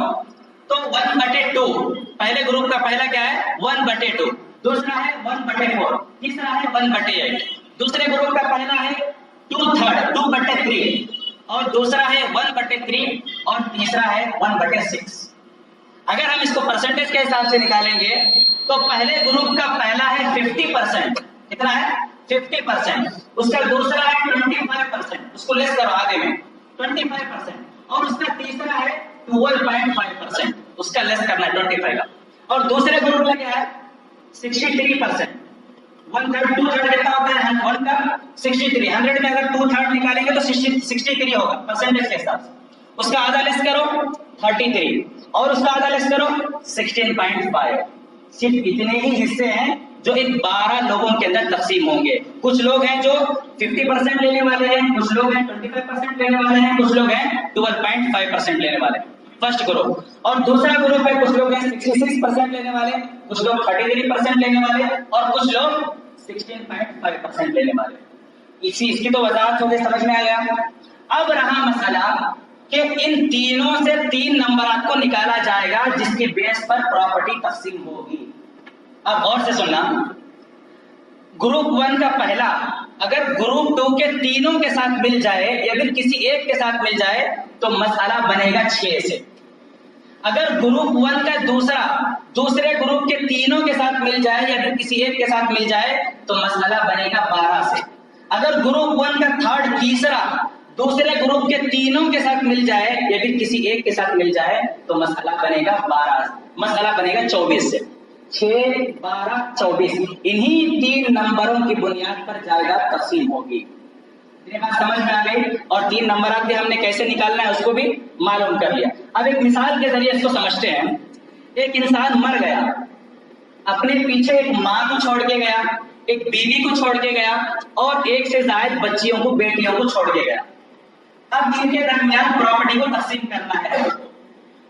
تو 1/2. پہلے گروپ کا پہلا کیا ہے؟ 1/2. دوسرا ہے 1/4. تیسرا ہے 1/8. دوسرے گروپ کا پہلا ہے 2/3, 2/3. اور دوسرا ہے 1/3 اور تیسرا ہے 1/6. اگر ہم اس کو پرسنٹیج کے حساب سے نکالیں گے تو پہلے گروپ کا پہلا ہے 50%. کتنا ہے؟ 50%. اس کا دوسرا ہے 25%. اس کو لیس کرو آگے میں 25%. اور اس کا تیسرا ہے 12.5%. اس کا لیس کرنا ہے 25 کا. اور دوسرے گروپ میں کیا ہے؟ 63%. 1/3, 2/3 کتنا ہوتا ہے؟ 1 کا 63. 100 میں اگر 2/3 نکالیں گے تو 63 ہوگا پرسنٹیج کے حساب سے. اس کا آدھا لیس کرو 33 اور اس کا آدھا لیس کرو 16.5. صرف اتنے ہی حصے ہیں جو ان 12 لوگوں کے اندر تقسیم ہوں گے. کچھ لوگ ہیں جو 50% لینے والے ہیں, کچھ لوگ ہیں 25% لینے والے ہیں, کچھ لوگ ہیں 12.5% لینے والے ہیں. First group. اور دوسرا گروپ ہے کچھ لوگ ہیں 66% لینے والے, کچھ لوگ 33% لینے والے, اور کچھ لوگ 16.5% لینے والے. اس کی تو وضاحت ہوگی, سمجھ میں آ گیا. اب رہا مسئلہ کہ ان تینوں سے 3 نمبرات کو نکالا جائے گا جس کی بیس پر پراپرٹی تقسیم ہوگی. اب غور سے سننا, گروپ 1 کا پہلا اگر گروپ 2 کے تینوں کے ساتھ مل جائے یا پھر کسی ایک کے ساتھ مل جائے تو مسئلہ بنے گا 6 سے. اگر گروپ 1 کا دوسرا دوسرے گروپ کے تینوں کے ساتھ مل جائے یا پھر کسی ایک کے ساتھ مل جائے تو مسئلہ بنے گا 12 سے. اگر گروپ 1 کا تھرڈ تیسرا دوسرے گروپ کے تینوں کے ساتھ مل جائے یا پھر کسی ایک کے ساتھ مل جائے تو مسئلہ بنے گا 12, مسئلہ بنے گا 24 سے. 6, 12, 24 انہی 3 نمبروں کی بنیاد پر جائیداد تقسیم ہوگی. یہ بات سمجھ میں آ گئی. اور 3 نمبرات بھی ہم نے کیسے نکالنا ہے اس کو بھی معلوم کر لیا. اب ایک مثال کے ذریعے اس کو سمجھتے ہیں. ایک انسان مر گیا, اپنے پیچھے ایک ماں کو چھوڑ کے گیا, ایک بیوی کو چھوڑ کے گیا اور ایک سے زائد بچیوں کو, بیٹیوں کو چھوڑ کے گیا. اب ان کے درمیان پراپرٹی کو تقسیم کرنا ہے.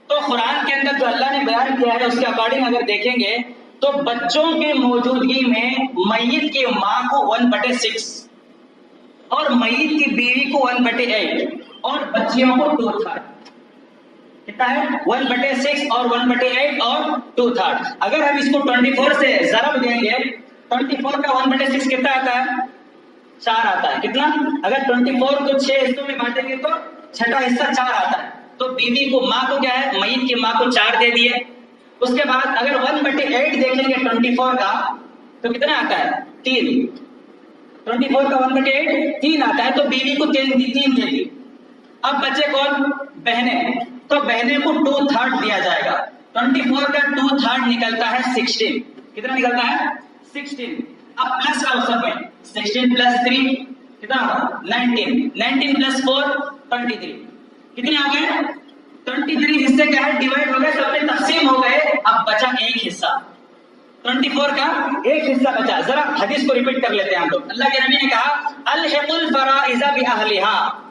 تو قرآن کے اندر جو اللہ نے بیان کیا ہے اس کے اکارڈنگ اگر دیکھیں گے تو بچوں کی موجودگی میں میت کی ماں کو 1/6 اور میت کی بیوی کو 1/8 اور بچیوں کو 2/3. کتنا ہے؟ 1/6 اور 1/8 اور 2/3. اگر ہم اس کو 24 سے ضرب دیں گے, 24 کا 1/6 کتنا آتا ہے؟ 4 آتا ہے. کتنا؟ اگر 24 کو 6 حصوں میں بانٹیں گے تو چھٹا حصہ 4 آتا ہے. تو بیوی کو, ماں کو کیا ہے, میت کی ماں کو 4 دے دیے. اس کے بعد اگر 1/8 دیکھیں گے 24 کا تو کتنا آتا ہے؟ 3. 24 کا 1/8 3 آتا ہے. تو بیوی کو 3 دے دی. اب بچے کون؟ بہنیں. تو بہنیں کو 2/3 دیا جائے گا. 24 کا 2/3 نکلتا ہے 16. کتنا نکلتا ہے؟ 16. اب پلس کا سب میں 16 + 3 کتنا ہوگا؟ 19. 19 + 4 23. کتنے آ گئے؟ 23 حصے کیا ہے؟ ڈیوائڈ ہو گئے, سب میں تقسیم ہو گئے. اب بچا ایک حصہ. 24 کا ایک حصہ بچا. ذرا حدیث کو ریپیٹ کر لیتے ہیں ہم لوگ. اللہ کے نبی نے کہا الحق الفرائض باہلها,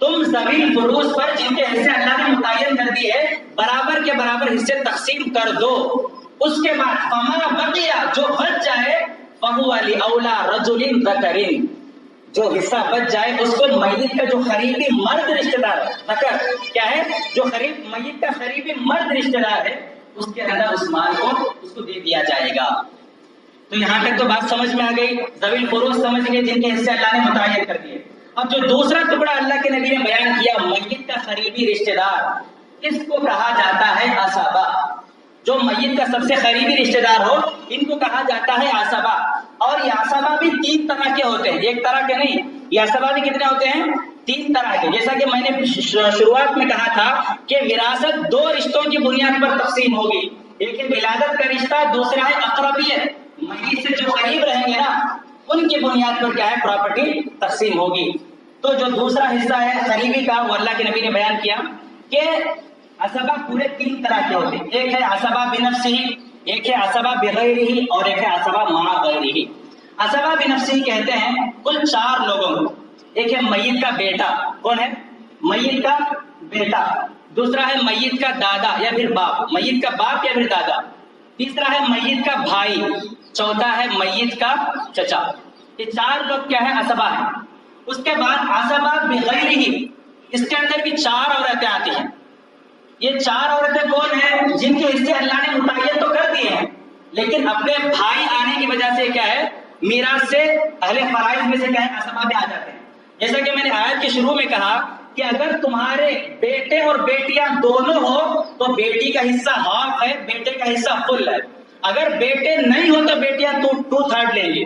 تم ذوی الفروض پر جن کے حصے اللہ نے متعین کر دیے برابر کے برابر حصے تقسیم کر دو. اس کے بعد فما بقیا, جو بچ جائے فہو لاولی رجل ذکر, جو حصہ بچ جائے اس کو میت کا جو قریبی مرد رشتہ دار ذکر کیا ہے, جو میت کا قریبی مرد رشتہ دار ہے اس کے اندر اس مال کو اس کو دے دیا جائے گا. تو یہاں تک تو بات سمجھ میں آ گئی. ذوی الفروض سمجھ گئے جن کے حصے اللہ نے متعین کر دیے. اب جو دوسرا ٹکڑا اللہ کے نبی نے بیان کیا, میت کا قریبی رشتہ دار, اس کو کہا جاتا ہے عصبہ. جو میت کا سب سے قریبی رشتہ دار ہو ان کو کہا جاتا ہے عصبہ. اور یہ عصبہ بھی 3 طرح کے ہوتے ہیں، ایک طرح کے نہیں. یہ عصبہ بھی کتنے ہوتے ہیں؟ 3 طرح کے. جیسا کہ میں نے شروعات میں کہا تھا کہ وراثت 2 رشتوں کی بنیاد پر تقسیم ہوگی. ایک ہے ولادت کا رشتہ، دوسرا ہے اقربیت. میت سے جو قریب رہیں گے نا ان کی بنیاد پر کیا ہے پراپرٹی تقسیم ہوگی. تو جو دوسرا حصہ ہے قریبی کا، وہ اللہ کے نبی نے بیان کیا کہ عصبہ پورے 3 طرح کے ہوتے ہیں. ایک ہے عصبہ بنفسہ، ایک ہے عصبہ بغیرہ، اور ایک ہے عصبہ مع غیرہ. عصبہ بنفسہ کہتے ہیں کل 4 لوگوں کو. ایک ہے میت کا بیٹا. کون ہے؟ میت کا بیٹا. دوسرا ہے میت کا دادا یا پھر باپ، میت کا باپ یا پھر دادا. تیسرا ہے میت کا بھائی. چوتھا ہے میت کا چچا. یہ 4 لوگ کیا ہے؟ عصبہ ہے. اس کے بعد عصبہ بغیرہ، اس کے اندر بھی 4 عورتیں آتی ہیں. یہ 4 عورتیں کون ہیں؟ جن کے حصے اللہ نے متعین تو کر دیے ہیں لیکن اپنے بھائی آنے کی وجہ سے کیا ہے میراث سے اہل فرائض میں سے کیا ہے عصبہ میں آ جاتے ہیں. جیسا کہ میں نے آیت کے شروع میں کہا کہ اگر تمہارے بیٹے اور بیٹیاں دونوں ہو تو بیٹی کا حصہ ہاف ہے، بیٹے کا حصہ فل ہے. اگر بیٹے نہیں ہو تو بیٹیاں 2/3 لیں گی.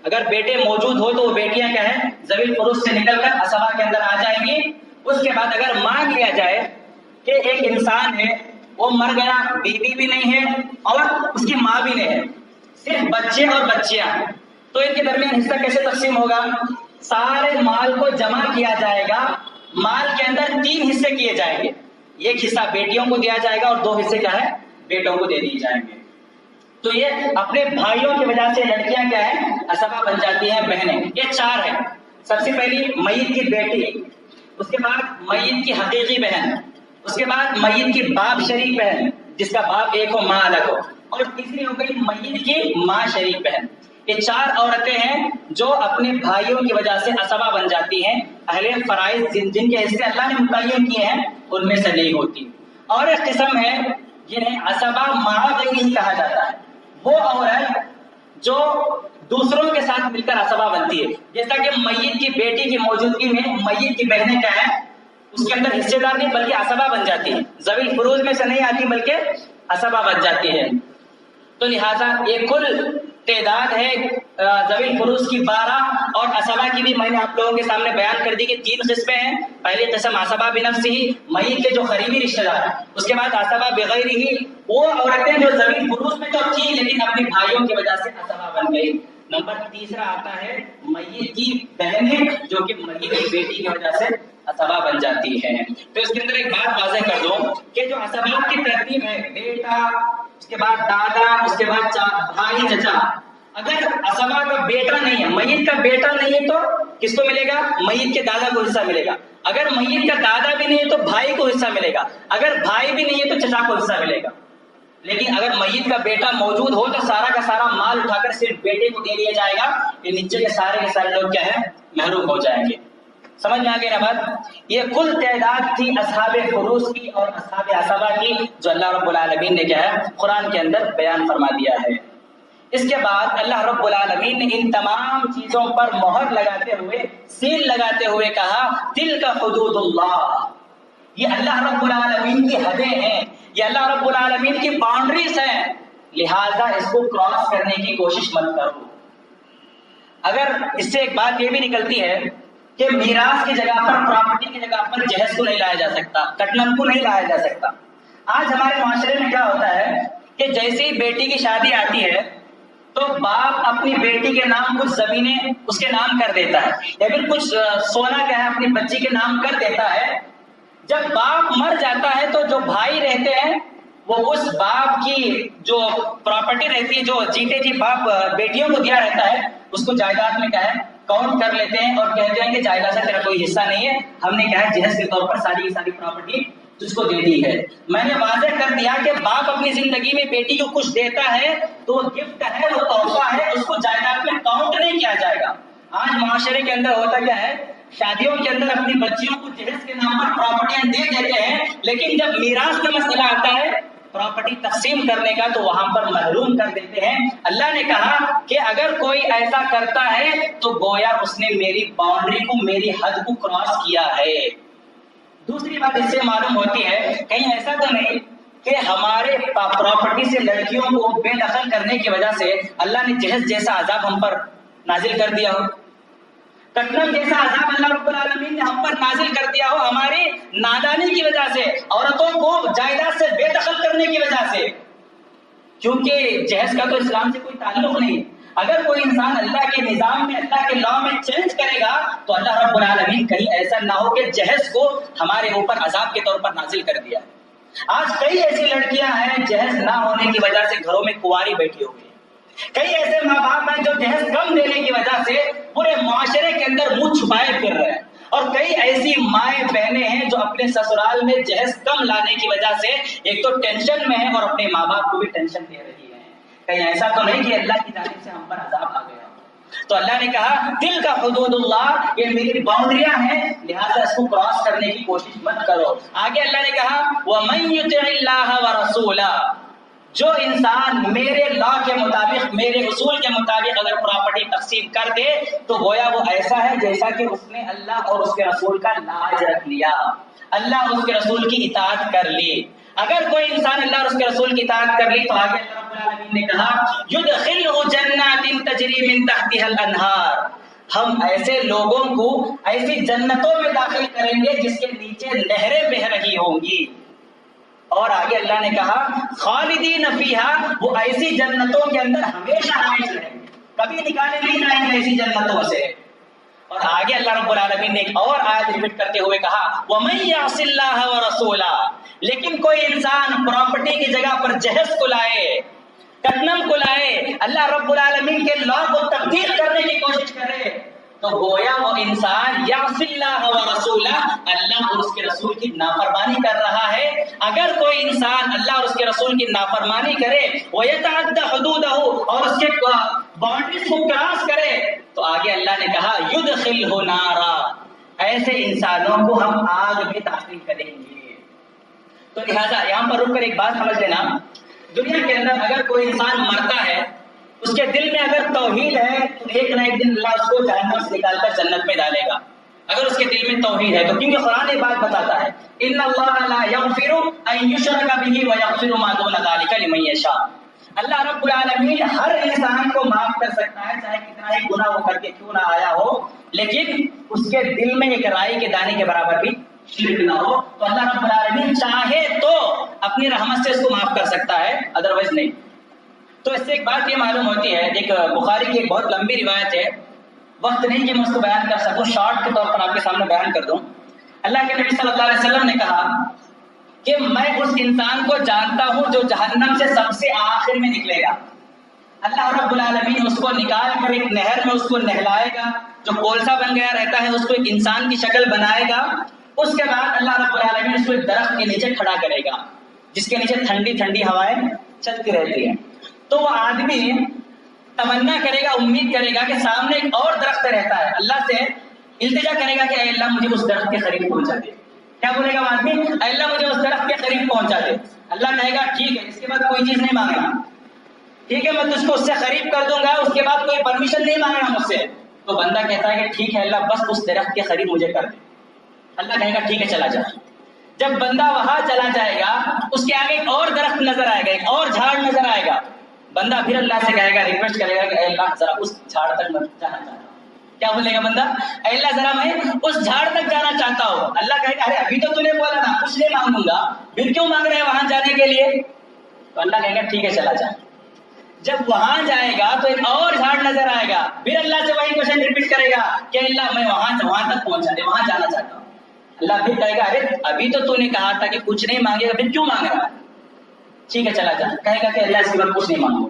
اگر بیٹے موجود ہو تو وہ بیٹیاں کیا ہے ذوی الفروض سے نکل کر عصبہ کے اندر آ جائیں گی. اس کے بعد اگر مان لیا جائے کہ ایک انسان ہے وہ مر گیا، بیوی بھی نہیں ہے اور اس کی ماں بھی نہیں ہے، صرف بچے اور بچیاں ہیں، تو ان کے درمیان حصہ کیسے تقسیم ہوگا؟ سارے مال کو جمع کیا جائے گا. مال کے اندر 3 حصے کیے جائیں گے. ایک حصہ بیٹیوں کو دیا جائے گا اور 2 حصے کیا ہے بیٹوں کو دے دیے جائیں گے. تو یہ اپنے بھائیوں کی وجہ سے لڑکیاں کیا ہے عصبہ بن جاتی ہیں، بہنیں. یہ 4 ہیں. سب سے پہلی میت کی بیٹی، اس کے بعد میت کی حقیقی بہن، اس کے بعد میت کی باپ شریک بہن جس کا باپ ایک ہو ماں الگ ہو، اور تیسری ہو گئی میت کی ماں شریک بہن. یہ 4 عورتیں ہیں جو اپنے بھائیوں کی وجہ سے عصبہ بن جاتی ہیں. اہل فرائض جن کے حصے اللہ نے متعین کیے ہیں ان میں سے نہیں ہوتی. اور ایک قسم ہے جنہیں عصبہ مع غیرہ کہا جاتا ہے. وہ عورت جو دوسروں کے ساتھ مل کر عصبہ بنتی ہے. جیسا کہ میت کی بیٹی کی موجودگی میں میت کی بہنیں کیا ہے اس کے اندر حصے دار نہیں بلکہ عصبہ بن جاتی ہیں. ذوی الفروض میں سے نہیں آتی بلکہ عصبہ بن جاتی ہے. تو لہٰذا یہ کل تعداد ہے ذوی الفروض کی 12 اور عصبہ کی بھی میں نے آپ لوگوں کے سامنے بیان کر دی کہ 3 قسمیں ہیں. پہلی قسم عصبہ بنفسہ، میت کے جو قریبی رشتہ دار ہیں. اس کے بعد عصبہ بغیرہ، وہ عورتیں جو ذوی الفروض میں تو تھی لیکن اپنے بھائیوں کی وجہ سے عصبہ بن گئی. نمبر تیسرا آتا ہے میت کی بہنیں جو کہ میت کی بیٹی کی وجہ سے عصبہ بن جاتی ہیں. تو اس کے اندر ایک بات واضح کر دوں کہ جو عصبات کی ترتیب ہے بیٹا، اس کے بعد دادا، اس کے بعد بھائی چچا. اگر عصبہ کا بیٹا نہیں ہے، میت کا بیٹا نہیں ہے تو کس کو ملے گا؟ میت کے دادا کو حصہ ملے گا. اگر میت کا دادا بھی نہیں ہے تو بھائی کو حصہ ملے گا. اگر بھائی بھی نہیں ہے تو چچا کو حصہ ملے گا. لیکن اگر میت کا بیٹا موجود ہو تو سارا کا سارا مال اٹھا کر صرف بیٹے کو دے دیا جائے گا. یہ نیچے کے سارے لوگ کیا ہے محروم ہو جائیں گے. سمجھ میں آ گئی نا بات؟ یہ کل تعداد تھی اصحاب فروض کی اور اصحاب عصبہ کی جو اللہ رب العالمین نے کیا ہے قرآن کے اندر بیان فرما دیا ہے. اس کے بعد اللہ رب العالمین نے ان تمام چیزوں پر مہر لگاتے ہوئے، سیل لگاتے ہوئے کہا تلک حدود اللہ. یہ اللہ رب العالمین کی حدیں ہیں، یہ اللہ رب العالمین کی باؤنڈریز ہیں، لہذا اس کو کراس کرنے کی کوشش مت کرو. اگر اس سے ایک بات یہ بھی نکلتی ہے کہ میراث کی جگہ پر، پراپرٹی کی جگہ پر جہیز کو نہیں لایا جا سکتا، کٹنم کو نہیں لایا جا سکتا. آج ہمارے معاشرے میں کیا ہوتا ہے کہ جیسے ہی بیٹی کی شادی آتی ہے تو باپ اپنی بیٹی کے نام کچھ زمینیں اس کے نام کر دیتا ہے یا پھر کچھ سونا کیا ہے اپنی بچی کے نام کر دیتا ہے. جب باپ مر جاتا ہے تو جو بھائی رہتے ہیں وہ اس باپ کی جو پراپرٹی رہتی ہے جو جیتے جی باپ بیٹیوں کو دیا رہتا ہے اس کو جائیداد میں کیا ہے کاؤنٹ کر لیتے ہیں اور کہتے ہیں کہ جائیداد سے تیرا کوئی حصہ نہیں ہے، ہم نے کیا ہے جہیز کے طور پر ساری کی ساری پراپرٹی تجھ کو دے دی ہے. میں نے واضح کر دیا کہ باپ اپنی زندگی میں بیٹی کو کچھ دیتا ہے تو وہ گفٹ ہے، وہ تحفہ ہے، اس کو جائیداد میں کاؤنٹ نہیں کیا جائے گا. آج معاشرے کے اندر ہوتا کیا ہے شادیوں کے اندر اپنی بچیوں کو جہیز کے نام پر پراپرٹیاں دے دیتے ہیں لیکن جب میراث کا مسئلہ آتا ہے پراپرٹی تقسیم کرنے کا تو وہاں پر محروم کر دیتے ہیں. اللہ نے کہا کہ اگر کوئی ایسا کرتا ہے تو گویا اس نے میری باؤنڈری کو، میری حد کو کراس کیا ہے. دوسری بات اس سے معلوم ہوتی ہے کہیں ایسا تو نہیں کہ ہمارے پراپرٹی سے لڑکیوں کو بے دخل کرنے کی وجہ سے اللہ نے جہیز جیسا عذاب ہم پر نازل کر دیا ہو، کٹنم جیسا عذاب اللہ رب العالمین نے ہم پر نازل کر دیا ہو ہماری نادانی کی وجہ سے، عورتوں کو جائیداد سے بے دخل کرنے کی وجہ سے، کیونکہ جہیز کا تو اسلام سے کوئی تعلق نہیں۔ اگر کوئی انسان اللہ کے نظام میں، اللہ کے لا میں چینج کرے گا تو اللہ رب العالمین کہیں ایسا نہ ہو کہ جہیز کو ہمارے اوپر عذاب کے طور پر نازل کر دیا۔ آج کئی ایسی لڑکیاں ہیں جہیز نہ ہونے کی وجہ سے گھروں میں کنواری بیٹھی ہوئی ہیں، کئی ایسے ماں باپ ہیں جو جہیز کم دینے کی وجہ سے پورے معاشرے کے اندر منہ چھپائے پھر رہے ہیں، اور کئی ایسی مائیں بہنیں ہیں جو اپنے سسرال میں جہیز کم لانے کی وجہ سے ایک تو ٹینشن میں ہیں اور اپنے ماں باپ کو بھی ٹینشن دے رہی ہیں۔ کہیں ایسا تو نہیں کہ اللہ کی جانب سے ہم پر عذاب آ گیا؟ تو اللہ نے کہا دل کا حدود اللہ، یہ میری باؤنڈریاں ہیں، لہذا اس کو کراس کرنے کی کوشش مت کرو۔ آگے اللہ نے کہا وَمَن يُطِعِ اللَّهَ وَرَسُولَهُ، جو انسان میرے لا کے مطابق، میرے اصول کے مطابق اگر پراپرٹی تقسیم کر دے تو گویا وہ ایسا ہے جیسا کہ اس نے اللہ اور اس کے رسول کا لاج رکھ لیا، اللہ اور اس کے رسول کی اطاعت کر لی۔ اگر کوئی انسان اللہ اور اس کے رسول کی اطاعت کر لی تو آگے اللہ رب العالمین نے کہا يُدْخِلْهُ جَنَّاتٍ تَجْرِي مِن تَحْتِهَا الْأَنْهَارُ، ہم ایسے لوگوں کو ایسی جنتوں میں داخل کریں گے جس کے نیچے نہریں بہہ رہی ہوں گی۔ اور آگے اللہ نے کہا خالدین فیہا، وہ ایسی جنتوں کے اندر ہمیشہ ہمیشہ رہیں گے، کبھی نکالے نہیں جائیں گے ایسی جنتوں سے۔ اور آگے اللہ رب العالمین نے ایک اور آیت ریپیٹ کرتے ہوئے کہا وَمَن يَعْصِ اللَّهَ وَرَسُولَهُ، لیکن کوئی انسان پراپرٹی کی جگہ پر جہیز کو لائے، کٹنم کو لائے، اللہ رب العالمین کے لا کو تبدیل کرنے کی کوشش کرے تو گویا وہ انسان یعص اللہ ورسولہ، اللہ اور اس کے رسول کی نافرمانی کر رہا ہے۔ اگر کوئی انسان اللہ اور اس کے رسول کی نافرمانی کرے ویتعدی حدودہ، اور اس کے باؤنڈریز کو کراس کرے تو آگے اللہ نے کہا یدخلہ نارا، ایسے انسانوں کو ہم آگ میں داخل کریں گے۔ تو لہذا یہاں پر رک کر ایک بات سمجھ لینا، دنیا کے اندر اگر کوئی انسان مرتا ہے، اس کے دل میں اگر توحید ہے تو ایک نہ ایک دن اللہ اس کو جہنم سے نکال کر جنت میں ڈالے گا، اگر اس کے دل میں توحید ہے تو، کیونکہ قرآن ایک بات بتاتا ہے ان اللہ لا یغفر ان یشرک بہ ویغفر ما دون ذلک لمن یشاء، اللہ رب العالمین ہر انسان کو معاف کر سکتا ہے چاہے کتنا ہی گناہ وہ کر کے کیوں نہ آیا ہو، لیکن اس کے دل میں ایک رائی کے دانے کے برابر بھی شرک نہ ہو، تو اللہ رب العالمین چاہے تو اپنی رحمت سے اس کو معاف کر سکتا ہے، ادروائز نہیں۔ تو اس سے ایک بات یہ معلوم ہوتی ہے، ایک بخاری کی ایک بہت لمبی روایت ہے، وقت نہیں کہ میں اس کو بیان کر سکوں، شارٹ کے طور پر آپ کے سامنے بیان کر دوں۔ اللہ کے نبی صلی اللہ علیہ وسلم نے کہا کہ میں اس انسان کو جانتا ہوں جو جہنم سے سب سے آخر میں نکلے گا، اللہ رب العالمین اس کو نکال کر ایک نہر میں اس کو نہلائے گا، جو کولسا بن گیا رہتا ہے اس کو ایک انسان کی شکل بنائے گا، اس کے بعد اللہ رب العالمین اس کو ایک درخت کے نیچے کھڑا کرے گا جس کے نیچے ٹھنڈی ٹھنڈی ہوائیں چلتی رہتی ہیں۔ تو وہ آدمی تمنا کرے گا، امید کرے گا کہ سامنے ایک اور درخت رہتا ہے، اللہ سے التجا کرے گا کہ اے اللہ مجھے اس درخت کے قریب پہنچا دے۔ کیا بولے گا وہ آدمی؟ اے اللہ مجھے اس درخت کے قریب پہنچا دے۔ اللہ کہے گا ٹھیک ہے، اس کے بعد کوئی چیز نہیں مانگنا، ٹھیک ہے میں تجھ کو اس سے قریب کر دوں گا، اس کے بعد کوئی پرمیشن نہیں مانگنا مجھ سے۔ تو بندہ کہتا ہے کہ ٹھیک ہے اللہ بس اس درخت کے قریب مجھے کر دے۔ اللہ کہے گا ٹھیک ہے چلا جا۔ جب بندہ وہاں چلا جائے گا اس کے آگے ایک اور درخت نظر آئے گا، ایک اور جھاڑ نظر آئے گا، بندہ پھر اللہ سے کہے گا، ریکویسٹ کرے گا کہ اے اللہ ذرا اس جھاڑ تک میں جانا چاہتا ہوں۔ کیا بولے گا بندہ؟ اے اللہ ذرا میں اس جھاڑ تک جانا چاہتا ہوں۔ اللہ کہے گا ارے ابھی تو نے بولا تھا کچھ نہیں مانگوں گا، پھر کیوں مانگ رہے ہیں وہاں جانے کے لیے؟ تو اللہ کہے گا ٹھیک ہے چلا جا۔ جب وہاں جائے گا تو ایک اور جھاڑ نظر آئے گا، پھر اللہ سے وہی کوشچن ریپیٹ کرے گا کہ اللہ میں وہاں تک پہنچا دے، وہاں جانا چاہتا ہوں۔ اللہ پھر کہے گا ارے ابھی تو نے کہا تھا کہ کچھ نہیں مانگے گا، پھر کیوں مانگ رہا ہے؟ ٹھیک ہے چلا جا۔ کہے گا کہ اللہ اس کے بعد کچھ نہیں مانگو۔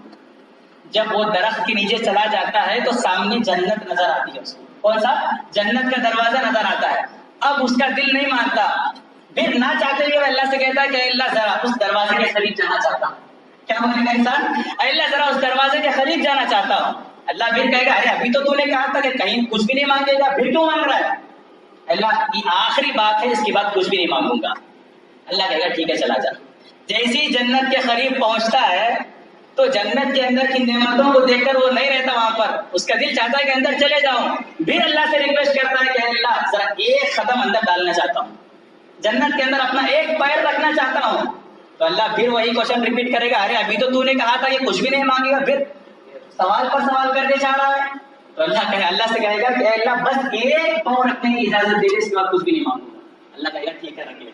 جب وہ درخت کے نیچے چلا جاتا ہے تو سامنے جنت نظر آتی ہے، اس کو کون سا؟ جنت کا دروازہ نظر آتا ہے۔ اب اس کا دل نہیں مانتا، پھر نہ چاہتے ہوئے اللہ سے کہتا ہے کہ اللہ ذرا اس دروازے کے قریب جانا چاہتا ہوں۔ کیا بولے گا انسان؟ اللہ ذرا اس دروازے کے قریب جانا چاہتا ہوں۔ اللہ پھر کہے گا ارے ابھی تو نے کہا تھا کہ کہیں کچھ بھی نہیں مانگے گا، پھر کیوں مانگ رہا ہے؟ اللہ کی آخری بات ہے، اس کے بعد کچھ بھی نہیں مانگوں گا۔ اللہ کہے گا ٹھیک ہے چلا جا۔ جیسے ہی جنت کے قریب پہنچتا ہے تو جنت کے اندر کی نعمتوں کو دیکھ کر وہ نہیں رہتا وہاں پر، اس کا دل چاہتا ہے کہ اندر چلے جاؤں، پھر اللہ سے ریکویسٹ کرتا ہے کہ اللہ ذرا ایک قدم اندر ڈالنا چاہتا ہوں۔ جنت کے اندر اپنا ایک پیر رکھنا چاہتا ہوں. تو اللہ پھر وہی کوشچن ریپیٹ کرے گا, ارے ابھی تو نے کہا تھا یہ کچھ بھی نہیں مانگے گا, پھر سوال پر سوال کرنے جا رہا ہے. تو اللہ سے کہے گا کہ اے اللہ بس ایک پاؤں رکھنے کی اجازت دے دے, اس کے بعد کچھ بھی نہیں مانگوں گا. اللہ کہے گا ٹھیک ہے رکھ لے.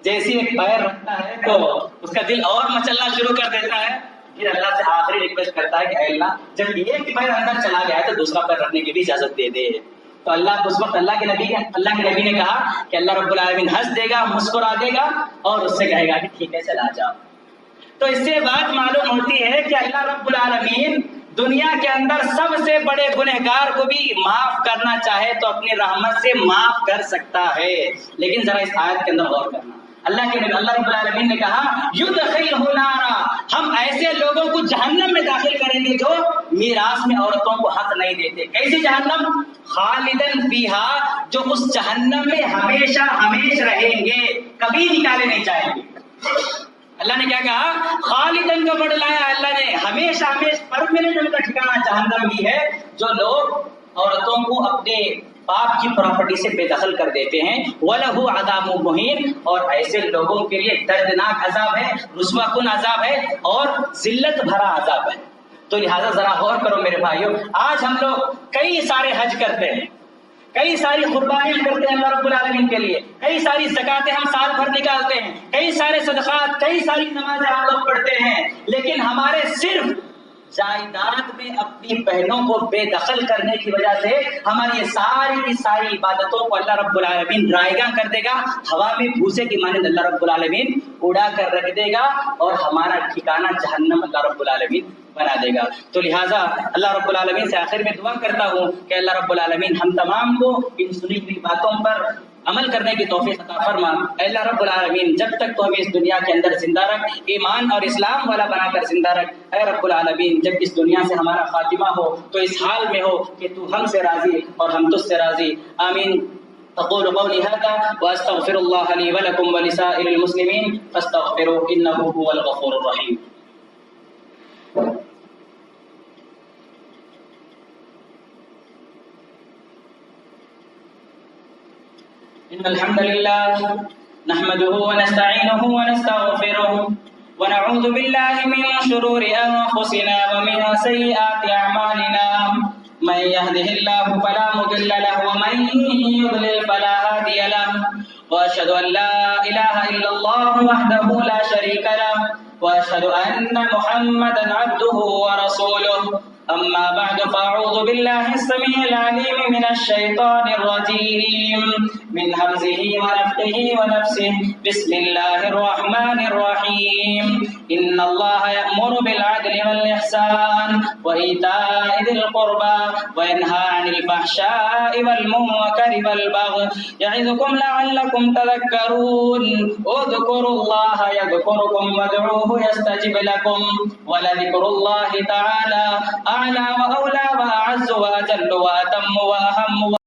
جیسے ایک پیر رکھتا ہے تو اس کا دل اور مچلنا شروع کر دیتا ہے. پھر اللہ سے آخری ریکویسٹ کرتا ہے کہ اے اللہ جب ایک پیر اندر چلا گیا ہے تو دوسرا پیر رکھنے کی بھی اجازت دے دے. تو اللہ اس وقت اللہ کے نبی نے کہا کہ اللہ رب العالمین ہنس دے گا, مسکرا دے گا اور اس سے کہے گا کہ ٹھیک ہے چلا جاؤ. تو اس سے بات معلوم ہوتی ہے کہ اللہ رب العالمین دنیا کے اندر سب سے بڑے گنہگار کو بھی معاف کرنا چاہے تو اپنی رحمت سے معاف کر سکتا ہے. لیکن ذرا اس آیت کے اندر غور کرنا, اللہ رب العالمین نے کہا یدخلہ نارا, ہم ایسے لوگوں کو جہنم میں داخل کریں گے جو میراث میں عورتوں کو حق نہیں دیتے. کیسی جہنم؟ خالدن فیہا, جو اس جہنم میں ہمیشہ ہمیشہ رہیں گے, کبھی نکالے نہیں جائیں گے. اللہ نے کیا کہا؟ خالدن کا ورڈ لایا اللہ نے, ہمیشہ ہمیشہ پرماننٹ ان کا ٹھکانہ جہنم ہی ہے. جو لوگ عورتوں کو اپنے باپ کی پراپرٹی سے بے دخل کر دیتے ہیں, وَلَهُ عَذَابٌ مُهِینٌ, اور ایسے لوگوں کے لیے دردناک عذاب ہے, رسوا کن عذاب ہے اور ذلت بھرا عذاب ہے. تو لہٰذا ذرا غور کرو میرے بھائیو, آج ہم لوگ کئی سارے حج کرتے ہیں, کئی ساری قربانیاں کرتے ہیں اللہ رب العالمین کے لیے, کئی ساری زکاتیں ہم سال بھر نکالتے ہیں, کئی سارے صدقات, کئی ساری نمازیں ہم لوگ پڑھتے ہیں, لیکن ہمارے صرف جائیداد میں اپنی بہنوں کو بے دخل کرنے کی وجہ سے ہماری یہ ساری کی ساری عبادتوں کو اللہ رب العالمین رائیگاں کر دے گا, ہوا میں بھوسے کی مانند اللہ رب العالمین اڑا کر رکھ دے گا اور ہمارا ٹھکانہ جہنم اللہ رب العالمین بنا دے گا. تو لہٰذا اللہ رب العالمین سے آخر میں دعا کرتا ہوں کہ اللہ رب العالمین ہم تمام کو ان سنی ہوئی باتوں پر عمل کرنے کی توفیق عطا فرما. اے اللہ رب العالمین جب تک تو ہمیں اس دنیا کے اندر زندہ رکھ, ایمان اور اسلام والا بنا کر زندہ رکھ. اے رب العالمین جب اس دنیا سے ہمارا خاتمہ ہو تو اس حال میں ہو کہ تو ہم سے راضی اور ہم تجھ سے راضی. آمین. اقول قولي هذا واستغفر الله لي ولكم ولسائر المسلمين فاستغفروه انه هو الغفور الرحيم. إن الحمد لله نحمده ونستعينه ونستغفره ونعوذ بالله من شرور أنفسنا ومن سيئات أعمالنا, من يهده الله فلا مضل له ومن يضلل فلا هادي له, وأشهد أن لا إله إلا الله وحده لا شريك له, وأشهد أن محمدا عبده ورسوله. أما بعد فأعوذ بالله السميع العليم من الشيطان الرجيم من همزه ونفخه ونفسه. بسم الله الرحمن الرحيم. إن الله يأمر بالعدل والإحسان وإيتاء ذي القربى وينهى عن الفحشاء والمنكر والبغي يعظكم لعلكم تذكرون. اذكروا الله يذكركم وادعوه يستجب لكم ولذكر الله تعالى أعلى وأولى وأعز وأجل وأتم وأهم